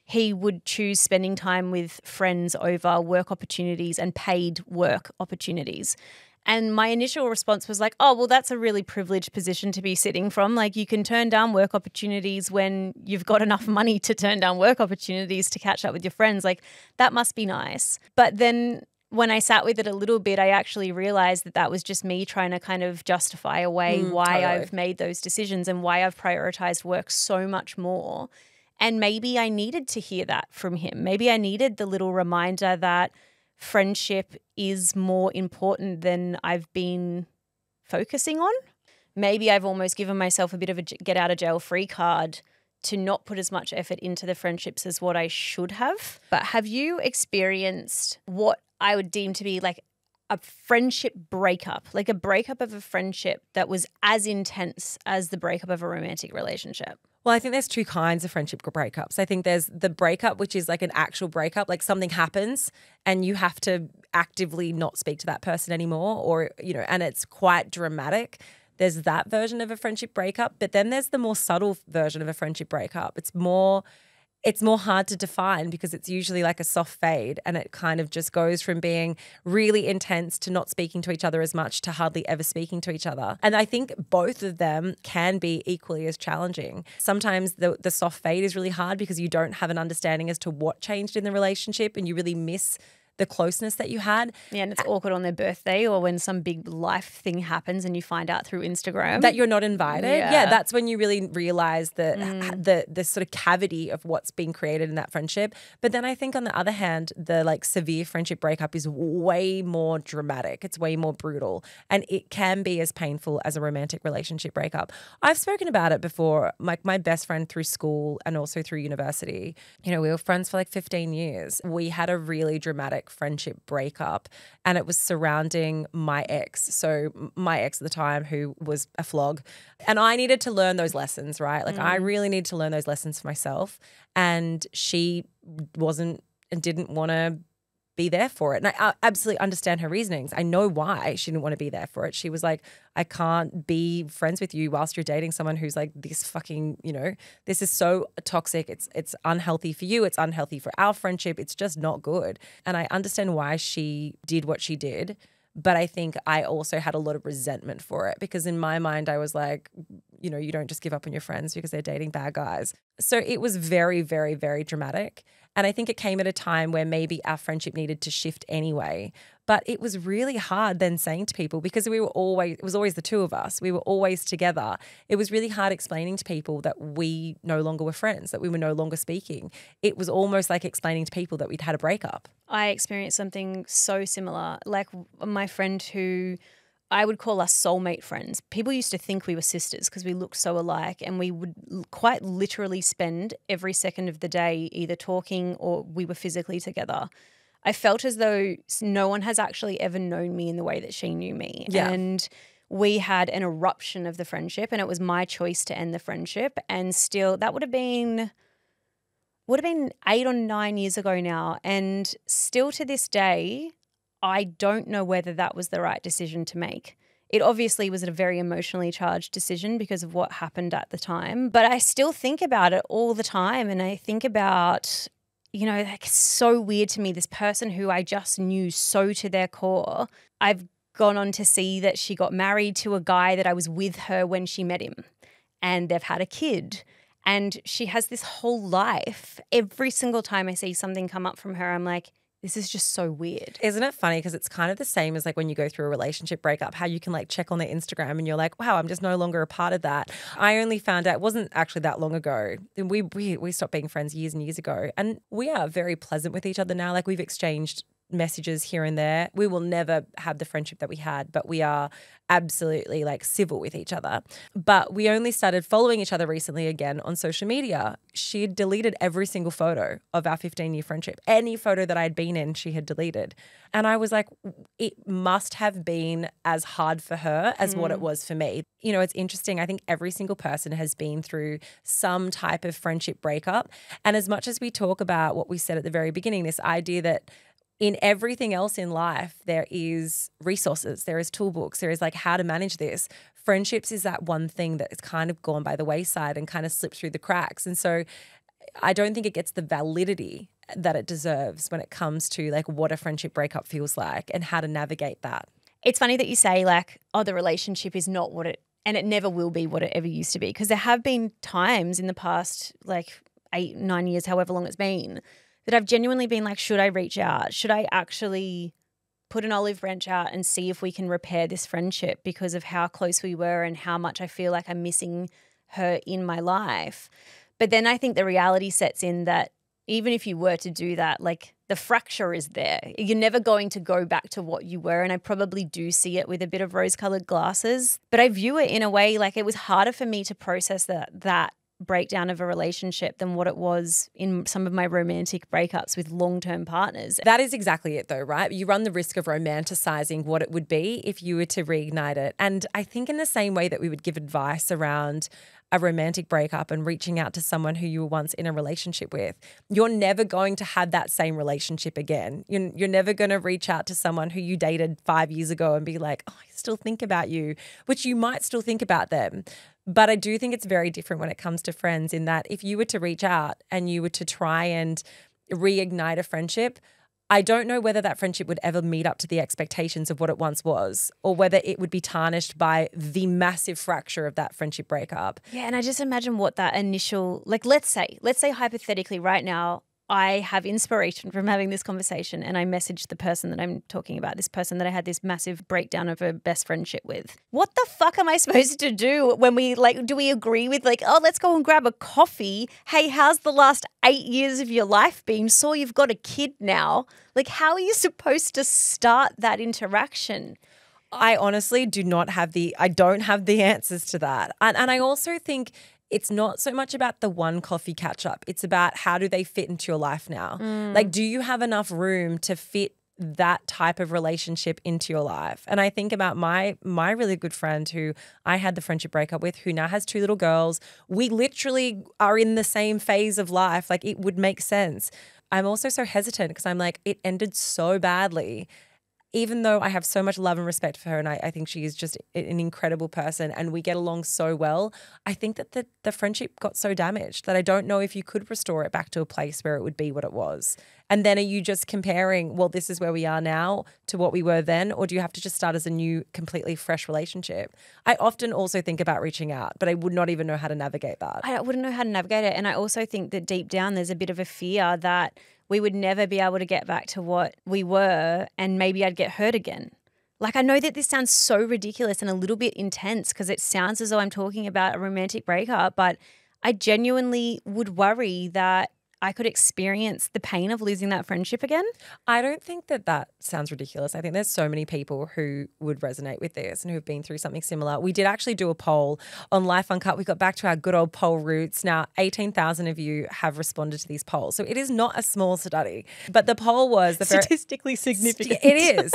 he would choose spending time with friends over work opportunities and paid work opportunities. And my initial response was like, oh, well, that's a really privileged position to be sitting from. Like you can turn down work opportunities when you've got enough money to turn down work opportunities to catch up with your friends. Like that must be nice. But then when I sat with it a little bit, I actually realized that was just me trying to kind of justify away why I've made those decisions and why I've prioritized work so much more. And maybe I needed to hear that from him. Maybe I needed the little reminder that friendship is more important than I've been focusing on. Maybe I've almost given myself a bit of a get out of jail free card to not put as much effort into the friendships as what I should have. But have you experienced what I would deem to be like a friendship breakup, like a breakup of a friendship that was as intense as the breakup of a romantic relationship? Well, I think there's two kinds of friendship breakups. I think there's the breakup, which is like an actual breakup, like something happens and you have to actively not speak to that person anymore or, and it's quite dramatic. There's that version of a friendship breakup, but then there's the more subtle version of a friendship breakup. It's more hard to define because it's usually like a soft fade and it kind of just goes from being really intense to not speaking to each other as much to hardly ever speaking to each other. And I think both of them can be equally as challenging. Sometimes the soft fade is really hard because you don't have an understanding as to what changed in the relationship and you really miss the closeness that you had. Yeah, and it's awkward on their birthday or when some big life thing happens and you find out through Instagram that you're not invited. Yeah, that's when you really realize the sort of cavity of what's being created in that friendship. But then I think on the other hand, the like severe friendship breakup is way more dramatic. It's way more brutal and it can be as painful as a romantic relationship breakup. I've spoken about it before. Like my best friend through school and also through university, we were friends for like 15 years. We had a really dramatic friendship breakup and it was surrounding my ex. So my ex at the time who was a flog and I needed to learn those lessons, right? Like I really needed to learn those lessons for myself and she wasn't and didn't want to be there for it. And I absolutely understand her reasonings. I know why she didn't want to be there for it. She was like, I can't be friends with you whilst you're dating someone who's like this fucking, this is so toxic. It's unhealthy for you. It's unhealthy for our friendship. It's just not good. And I understand why she did what she did. But I think I also had a lot of resentment for it because in my mind I was like, you don't just give up on your friends because they're dating bad guys. So it was very, very, very dramatic. And I think it came at a time where maybe our friendship needed to shift anyway. But it was really hard then saying to people because it was always the two of us. We were always together. It was really hard explaining to people that we no longer were friends, that we were no longer speaking. It was almost like explaining to people that we'd had a breakup. I experienced something so similar. Like my friend who I would call us soulmate friends. People used to think we were sisters because we looked so alike and we would quite literally spend every second of the day either talking or we were physically together. I felt as though no one has actually ever known me in the way that she knew me. Yeah. And we had an eruption of the friendship and it was my choice to end the friendship. And still that would have been 8 or 9 years ago now. And still to this day, I don't know whether that was the right decision to make. It obviously was a very emotionally charged decision because of what happened at the time. But I still think about it all the time. And I think about, like it's so weird to me, this person who I just knew so to their core. I've gone on to see that she got married to a guy that I was with her when she met him. And they've had a kid. And she has this whole life. Every single time I see something come up from her, I'm like, this is just so weird. Isn't it funny? Because it's kind of the same as like when you go through a relationship breakup, how you can like check on their Instagram and you're like, wow, I'm just no longer a part of that. I only found out, it wasn't actually that long ago. We stopped being friends years and years ago. And we are very pleasant with each other now. Like we've exchanged messages here and there. We will never have the friendship that we had, but we are absolutely like civil with each other. But we only started following each other recently again on social media. She had deleted every single photo of our 15-year friendship. Any photo that I'd been in, she had deleted. And I was like, it must have been as hard for her as what it was for me. You know, it's interesting. I think every single person has been through some type of friendship breakup. And as much as we talk about what we said at the very beginning, this idea that in everything else in life, there is resources, there is toolbooks, there is like how to manage this. Friendships is that one thing that is kind of gone by the wayside and kind of slipped through the cracks. And so I don't think it gets the validity that it deserves when it comes to like what a friendship breakup feels like and how to navigate that. It's funny that you say like, oh, the relationship is not what it, and it never will be what it ever used to be. Because there have been times in the past, like 8-9 years, however long it's been, that I've genuinely been like, should I reach out? Should I actually put an olive branch out and see if we can repair this friendship because of how close we were and how much I feel like I'm missing her in my life? But then I think the reality sets in that even if you were to do that, like the fracture is there. You're never going to go back to what you were. And I probably do see it with a bit of rose-colored glasses. But I view it in a way like it was harder for me to process that breakdown of a relationship than what it was in some of my romantic breakups with long-term partners. That is exactly it though, right? You run the risk of romanticizing what it would be if you were to reignite it. And I think in the same way that we would give advice around a romantic breakup and reaching out to someone who you were once in a relationship with, you're never going to have that same relationship again. You're never going to reach out to someone who you dated 5 years ago and be like, oh, I still think about you, which you might still think about them. But I do think it's very different when it comes to friends in that if you were to reach out and you were to try and reignite a friendship, I don't know whether that friendship would ever meet up to the expectations of what it once was or whether it would be tarnished by the massive fracture of that friendship breakup. Yeah, and I just imagine what that initial, like let's say hypothetically right now, I have inspiration from having this conversation and I message the person that I'm talking about, this person that I had this massive breakdown of a best friendship with. What the fuck am I supposed to do when we like, do we agree with like, oh, let's go and grab a coffee? Hey, how's the last 8 years of your life been? Saw you've got a kid now. Like, how are you supposed to start that interaction? I honestly don't have the answers to that. And I also think it's not so much about the one coffee catch up. It's about how do they fit into your life now? Like, do you have enough room to fit that type of relationship into your life? And I think about my really good friend who I had the friendship breakup with, who now has 2 little girls. We literally are in the same phase of life. Like, it would make sense. I'm also so hesitant because I'm like, it ended so badly. Even though I have so much love and respect for her and I think she is just an incredible person and we get along so well, I think that the friendship got so damaged that I don't know if you could restore it back to a place where it would be what it was. And then are you just comparing, well, this is where we are now to what we were then, or do you have to just start as a new, completely fresh relationship? I often also think about reaching out, but I would not even know how to navigate that. I wouldn't know how to navigate it. And I also think that deep down there's a bit of a fear that we would never be able to get back to what we were and maybe I'd get hurt again. Like, I know that this sounds so ridiculous and a little bit intense because it sounds as though I'm talking about a romantic breakup, but I genuinely would worry that I could experience the pain of losing that friendship again. I don't think that sounds ridiculous. I think there's so many people who would resonate with this and who've been through something similar. We did actually do a poll on Life Uncut. We got back to our good old poll roots. Now, 18,000 of you have responded to these polls. So it is not a small study. But the poll was statistically significant. It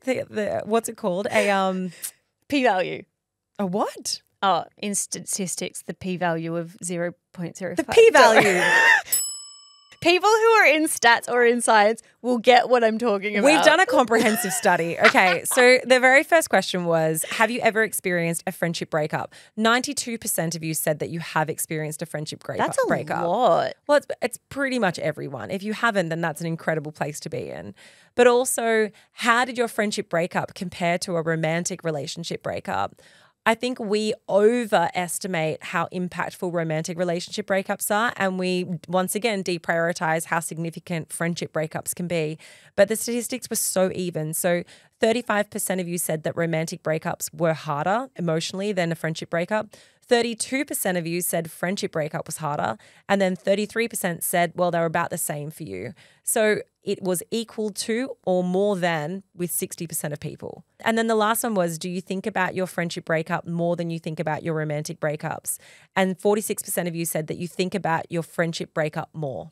is. What's it called? A P-value. A what? Oh, in statistics, the p-value of 0.05. The p-value. People who are in stats or in science will get what I'm talking about. We've done a comprehensive study. Okay, so the very first question was, have you ever experienced a friendship breakup? 92% of you said that you have experienced a friendship breakup. That's a lot. Well, it's pretty much everyone. If you haven't, then that's an incredible place to be in. But also, how did your friendship breakup compare to a romantic relationship breakup? I think we overestimate how impactful romantic relationship breakups are, and we once again deprioritize how significant friendship breakups can be. But the statistics were so even. So 35% of you said that romantic breakups were harder emotionally than a friendship breakup. 32% of you said friendship breakup was harder. And then 33% said, well, they were about the same for you. So it was equal to or more than with 60% of people. And then the last one was, do you think about your friendship breakup more than you think about your romantic breakups? And 46% of you said that you think about your friendship breakup more.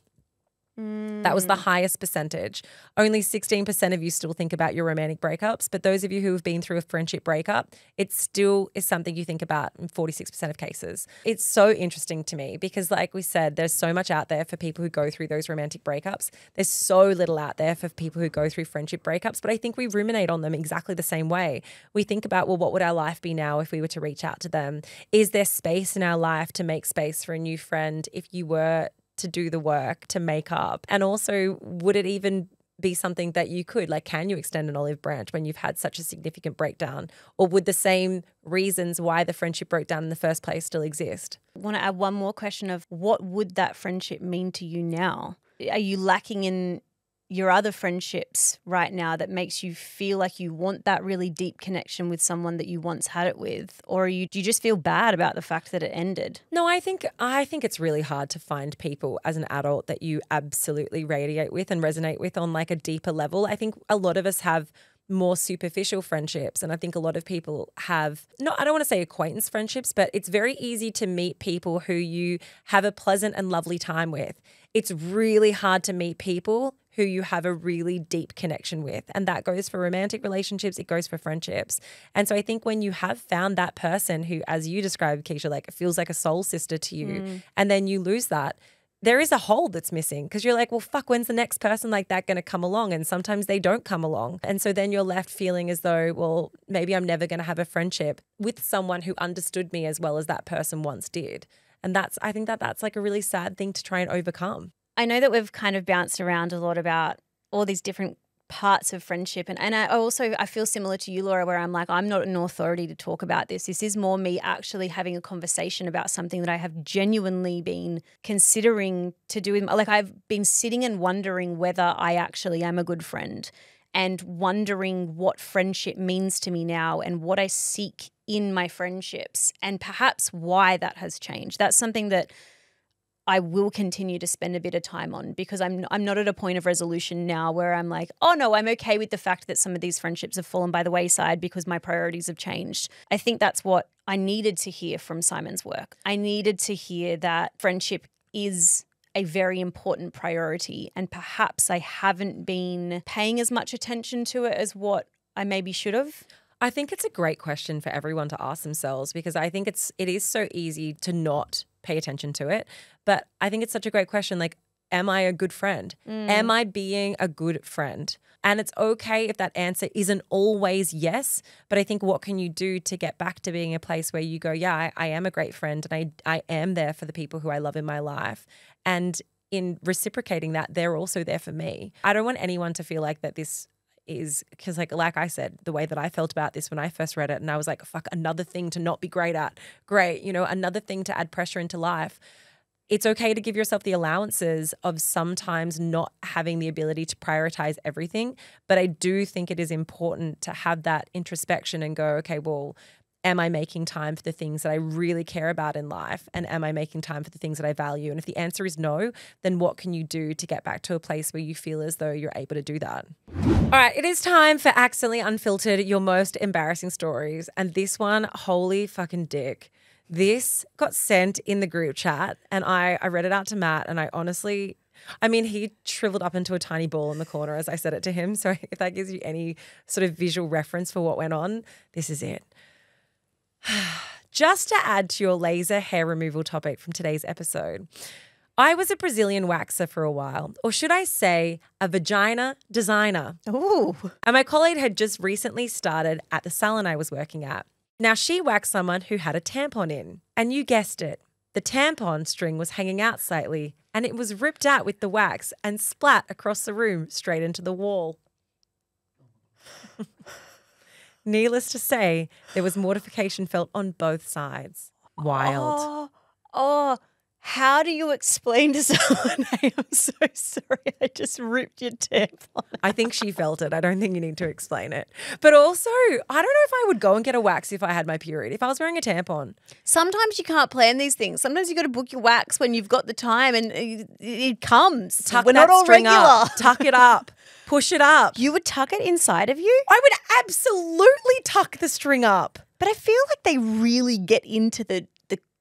That was the highest percentage. Only 16% of you still think about your romantic breakups, but those of you who have been through a friendship breakup, it still is something you think about in 46% of cases. It's so interesting to me because like we said, there's so much out there for people who go through those romantic breakups. There's so little out there for people who go through friendship breakups, but I think we ruminate on them exactly the same way. We think about, well, what would our life be now if we were to reach out to them? Is there space in our life to make space for a new friend if you were to do the work to make up? And also, would it even be something that you could, like, can you extend an olive branch when you've had such a significant breakdown? Or would the same reasons why the friendship broke down in the first place still exist? I want to add one more question of what would that friendship mean to you now? Are you lacking in your other friendships right now that makes you feel like you want that really deep connection with someone that you once had it with? Or do you just feel bad about the fact that it ended? No, I think it's really hard to find people as an adult that you absolutely radiate with and resonate with on like a deeper level. I think a lot of us have more superficial friendships. And I think a lot of people have, I don't want to say acquaintance friendships, but it's very easy to meet people who you have a pleasant and lovely time with. It's really hard to meet people who you have a really deep connection with. And that goes for romantic relationships, it goes for friendships. And so I think when you have found that person who, as you described, Keisha, like feels like a soul sister to you, and then you lose that, there is a hole that's missing because you're like, well, fuck, when's the next person like that going to come along? And sometimes they don't come along. And so then you're left feeling as though, well, maybe I'm never going to have a friendship with someone who understood me as well as that person once did. And I think that's like a really sad thing to try and overcome. I know that we've kind of bounced around a lot about all these different parts of friendship. And I feel similar to you, Laura, where I'm like, I'm not an authority to talk about this. This is more me actually having a conversation about something that I have genuinely been considering to do. Like I've been sitting and wondering whether I actually am a good friend and wondering what friendship means to me now and what I seek in my friendships and perhaps why that has changed. That's something that I will continue to spend a bit of time on because I'm not at a point of resolution now where I'm like, oh no, I'm okay with the fact that some of these friendships have fallen by the wayside because my priorities have changed. I think that's what I needed to hear from Simon's work. I needed to hear that friendship is a very important priority and perhaps I haven't been paying as much attention to it as what I maybe should have. I think it's a great question for everyone to ask themselves because I think it is so easy to not pay attention to it. But I think it's such a great question. Like, am I a good friend? Am I being a good friend? And it's okay if that answer isn't always yes. But I think what can you do to get back to being a place where you go, yeah, I am a great friend and I am there for the people who I love in my life. And in reciprocating that, they're also there for me. I don't want anyone to feel like that this is because like I said, the way that I felt about this when I first read it and I was like, fuck, another thing to not be great at. Great. Another thing to add pressure into life. It's okay to give yourself the allowances of sometimes not having the ability to prioritize everything. But I do think it is important to have that introspection and go, okay, well, am I making time for the things that I really care about in life? And am I making time for the things that I value? And if the answer is no, then what can you do to get back to a place where you feel as though you're able to do that? All right, it is time for Accidentally Unfiltered, your most embarrassing stories. And this one, holy fucking dick. This got sent in the group chat and I read it out to Matt and he shriveled up into a tiny ball in the corner as I said it to him. So if that gives you any sort of visual reference for what went on, this is it. Just to add to your laser hair removal topic from today's episode, I was a Brazilian waxer for a while, or should I say a vagina designer. Ooh. And my colleague had just recently started at the salon I was working at. Now, she waxed someone who had a tampon in. And you guessed it, the tampon string was hanging out slightly and it was ripped out with the wax and splat across the room straight into the wall. Needless to say, there was mortification felt on both sides. Wild. Oh, How do you explain to someone, hey, I'm so sorry, I just ripped your tampon? I think she felt it. I don't think you need to explain it. But also, I don't know if I would go and get a wax if I had my period, if I was wearing a tampon. Sometimes you can't plan these things. Sometimes you got to book your wax when you've got the time and it comes. We're not all regular. Up. Tuck it up. Push it up. You would tuck it inside of you? I would absolutely tuck the string up. But I feel like they really get into the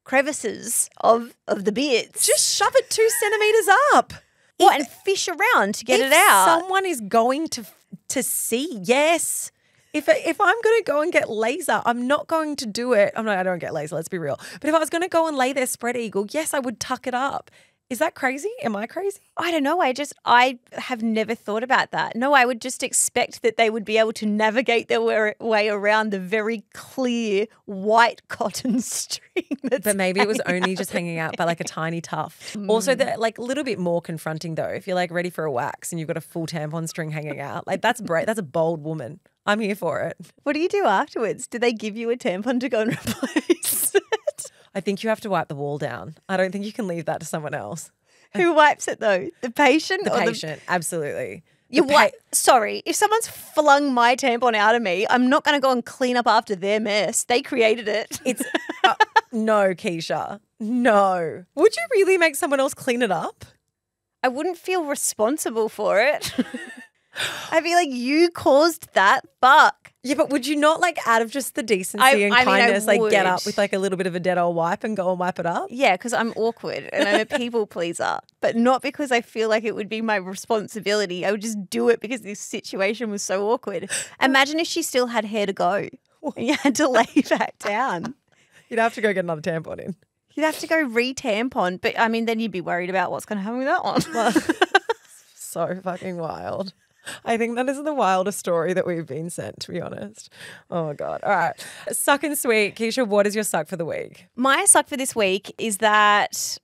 crevices of the bits. Just shove it 2 centimeters up. What, and fish around to get it out? Someone is going to see, yes. If I'm going to go and get laser, I'm not going to do it. I don't get laser, let's be real. But if I was going to go and lay their spread eagle, yes, I would tuck it up. Is that crazy? Am I crazy? I don't know. I have never thought about that. No, I would just expect that they would be able to navigate their way around the very clear white cotton string. But maybe it was only just hanging out by like a tiny tuft. Also, the like a little bit more confronting though. If you're like ready for a wax and you've got a full tampon string hanging out, like that's brave. That's a bold woman. I'm here for it. What do you do afterwards? Do they give you a tampon to go and replace it? I think you have to wipe the wall down. I don't think you can leave that to someone else. Who wipes it though? The patient? The patient, absolutely. Sorry, if someone's flung my tampon out of me, I'm not going to go and clean up after their mess. They created it. It's no, Keisha, no. Would you really make someone else clean it up? I wouldn't feel responsible for it. I feel like you caused that fuck. Yeah, but would you not like out of just the decency and kindness like get up with like a little bit of a dead old wipe and go and wipe it up? Yeah, because I'm awkward and I'm a people pleaser, but not because I feel like it would be my responsibility. I would just do it because this situation was so awkward. Imagine if she still had hair to go and you had to lay back down. You'd have to go get another tampon in. You'd have to go re-tampon, but I mean then you'd be worried about what's going to happen with that one. So fucking wild. I think that is the wildest story that we've been sent, to be honest. Oh, God. All right. Suck and sweet. Keisha, what is your suck for the week? My suck for this week is that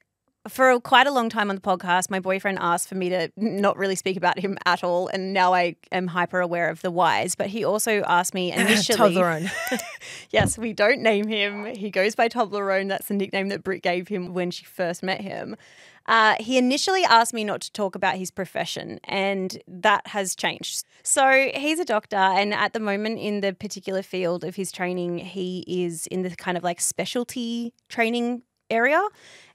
for quite a long time on the podcast, my boyfriend asked for me to not really speak about him at all, and now I am hyper aware of the whys. But he also asked me initially... Toblerone. Yes, we don't name him. He goes by Toblerone. That's the nickname that Britt gave him when she first met him. He initially asked me not to talk about his profession, and that has changed. So he's a doctor, and at the moment in the particular field of his training, he is in the kind of like specialty training area.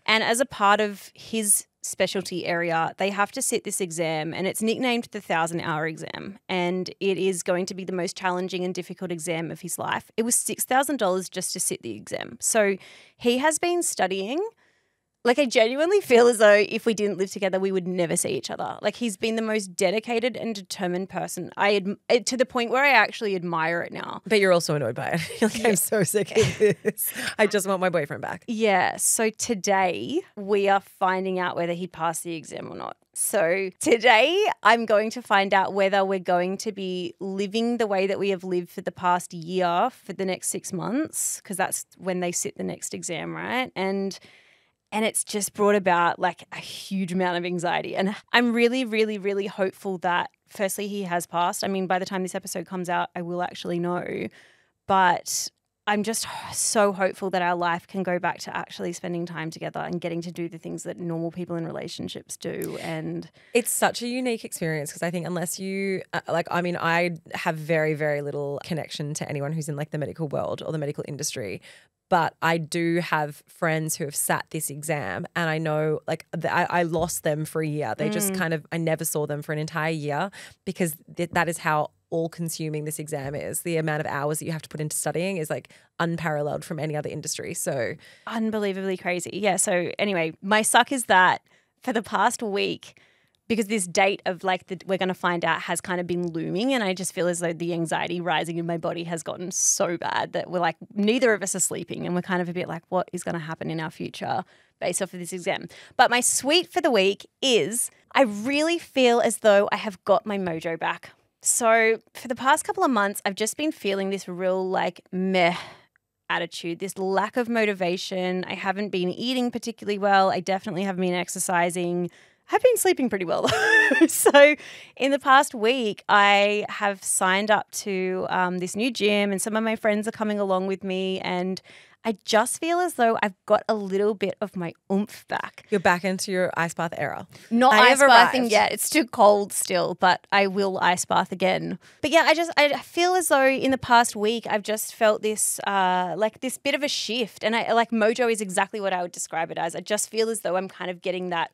And as a part of his specialty area, they have to sit this exam, and it's nicknamed the 1,000-hour exam. And it is going to be the most challenging and difficult exam of his life. It was $6,000 just to sit the exam. So he has been studying. Like, I genuinely feel as though if we didn't live together, we would never see each other. Like, he's been the most dedicated and determined person. To the point where I actually admire it now. But you're also annoyed by it. You're like, I'm so sick of this. I just want my boyfriend back. Yeah. So today we are finding out whether he passed the exam or not. So today I'm going to find out whether we're going to be living the way that we have lived for the past year for the next 6 months, because that's when they sit the next exam, right? And it's just brought about like a huge amount of anxiety. And I'm really, really, really hopeful that firstly he has passed. I mean, by the time this episode comes out, I will actually know. But I'm just so hopeful that our life can go back to actually spending time together and getting to do the things that normal people in relationships do. And it's such a unique experience because I think unless you I have very, very little connection to anyone who's in like the medical world or the medical industry. But I do have friends who have sat this exam, and I know like I lost them for a year. They just I never saw them for an entire year because that is how all-consuming this exam is. The amount of hours that you have to put into studying is like unparalleled from any other industry. So unbelievably crazy. Yeah. So anyway, my suck is that for the past week, because this date of like we're going to find out has kind of been looming, and I just feel as though the anxiety rising in my body has gotten so bad that we're like, neither of us are sleeping, and we're kind of a bit like, what is going to happen in our future based off of this exam? But my sweet for the week is I really feel as though I have got my mojo back. So for the past couple of months, I've just been feeling this real like meh attitude, this lack of motivation. I haven't been eating particularly well. I definitely haven't been exercising. I've been sleeping pretty well. So in the past week, I have signed up to this new gym, and some of my friends are coming along with me, and I just feel as though I've got a little bit of my oomph back. You're back into your ice bath era. Not I ice have bathing arrived. yet. It's too cold still, but I will ice bath again. But yeah, I feel as though in the past week I've just felt this like this bit of a shift, and I like mojo is exactly what I would describe it as. I just feel as though I'm kind of getting that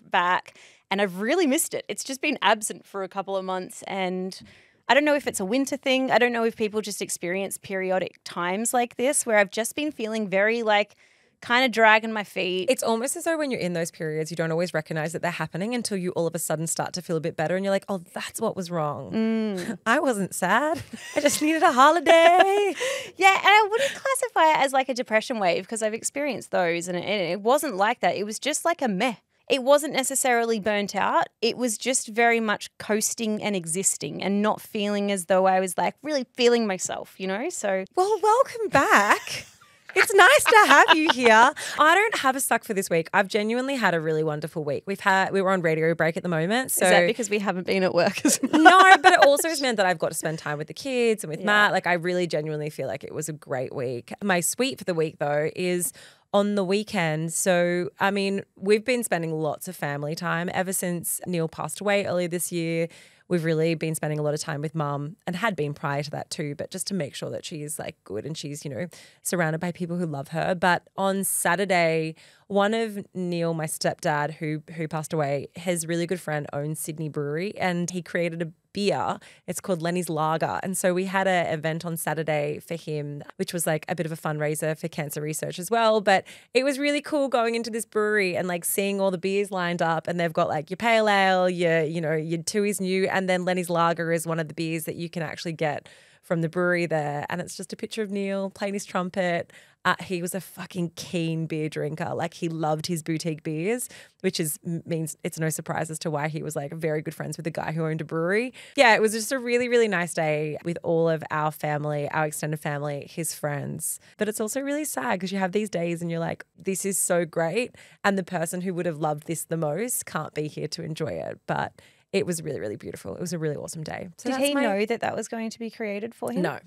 back, and I've really missed it. It's just been absent for a couple of months, and I don't know if it's a winter thing. I don't know if people just experience periodic times like this where I've just been feeling very like kind of dragging my feet. It's almost as though when you're in those periods, you don't always recognize that they're happening until you all of a sudden start to feel a bit better and you're like, oh, that's what was wrong. I wasn't sad. I just needed a holiday. Yeah, and I wouldn't classify it as like a depression wave because I've experienced those and it wasn't like that. It was just like a meh. It wasn't necessarily burnt out. It was just very much coasting and existing and not feeling as though I was like really feeling myself, you know? So, Well, welcome back. It's nice to have you here. I don't have a suck for this week. I've genuinely had a really wonderful week. We were on radio break at the moment. So is that because we haven't been at work as much? No, but it also has meant that I've got to spend time with the kids and with Matt. Like I really genuinely feel like it was a great week. My sweet for the week though is on the weekend. So, I mean, we've been spending lots of family time ever since Neil passed away earlier this year. We've really been spending a lot of time with mum and had been prior to that too, but just to make sure that she's like good and she's, you know, surrounded by people who love her. But on Saturday, one of Neil, my stepdad, who passed away, his really good friend owns Sydney Brewery and he created a beer. It's called Lenny's Lager. And so we had an event on Saturday for him, which was like a bit of a fundraiser for cancer research as well. But it was really cool going into this brewery and like seeing all the beers lined up. And they've got like your pale ale, your Tooheys New, and then Lenny's Lager is one of the beers that you can actually get from the brewery there. And it's just a picture of Neil playing his trumpet. He was a fucking keen beer drinker. Like he loved his boutique beers, which means it's no surprise as to why he was like very good friends with the guy who owned a brewery. Yeah, it was just a really, really nice day with all of our family, our extended family, his friends. But it's also really sad because you have these days and you're like, this is so great. And the person who would have loved this the most can't be here to enjoy it. But it was really, really beautiful. It was a really awesome day. So did he know that was going to be created for him? No.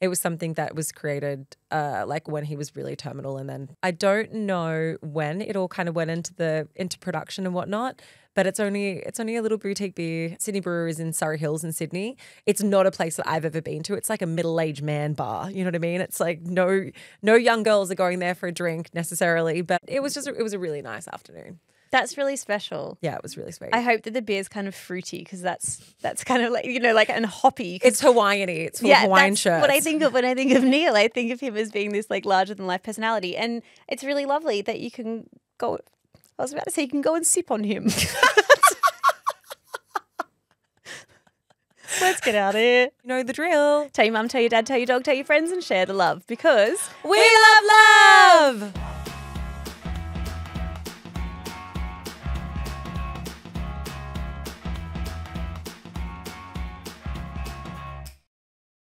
It was something that was created like when he was really terminal. And then I don't know when it all kind of went into production and whatnot, but it's only a little boutique beer. Sydney Brewer is in Surrey Hills in Sydney. It's not a place that I've ever been to. It's like a middle-aged man bar. You know what I mean? It's like no young girls are going there for a drink necessarily, but it was a really nice afternoon. That's really special. Yeah, it was really sweet. I hope that the beer's kind of fruity because that's kind of like, you know, like and hoppy. It's Hawaiian-y. It's full of Hawaiian shirts. What I think of when I think of Neil. I think of him as being this like larger than life personality. And it's really lovely that you can go, I was about to say you can go and sip on him. Let's get out of here. You know the drill. Tell your mum, tell your dad, tell your dog, tell your friends and share the love because we love love.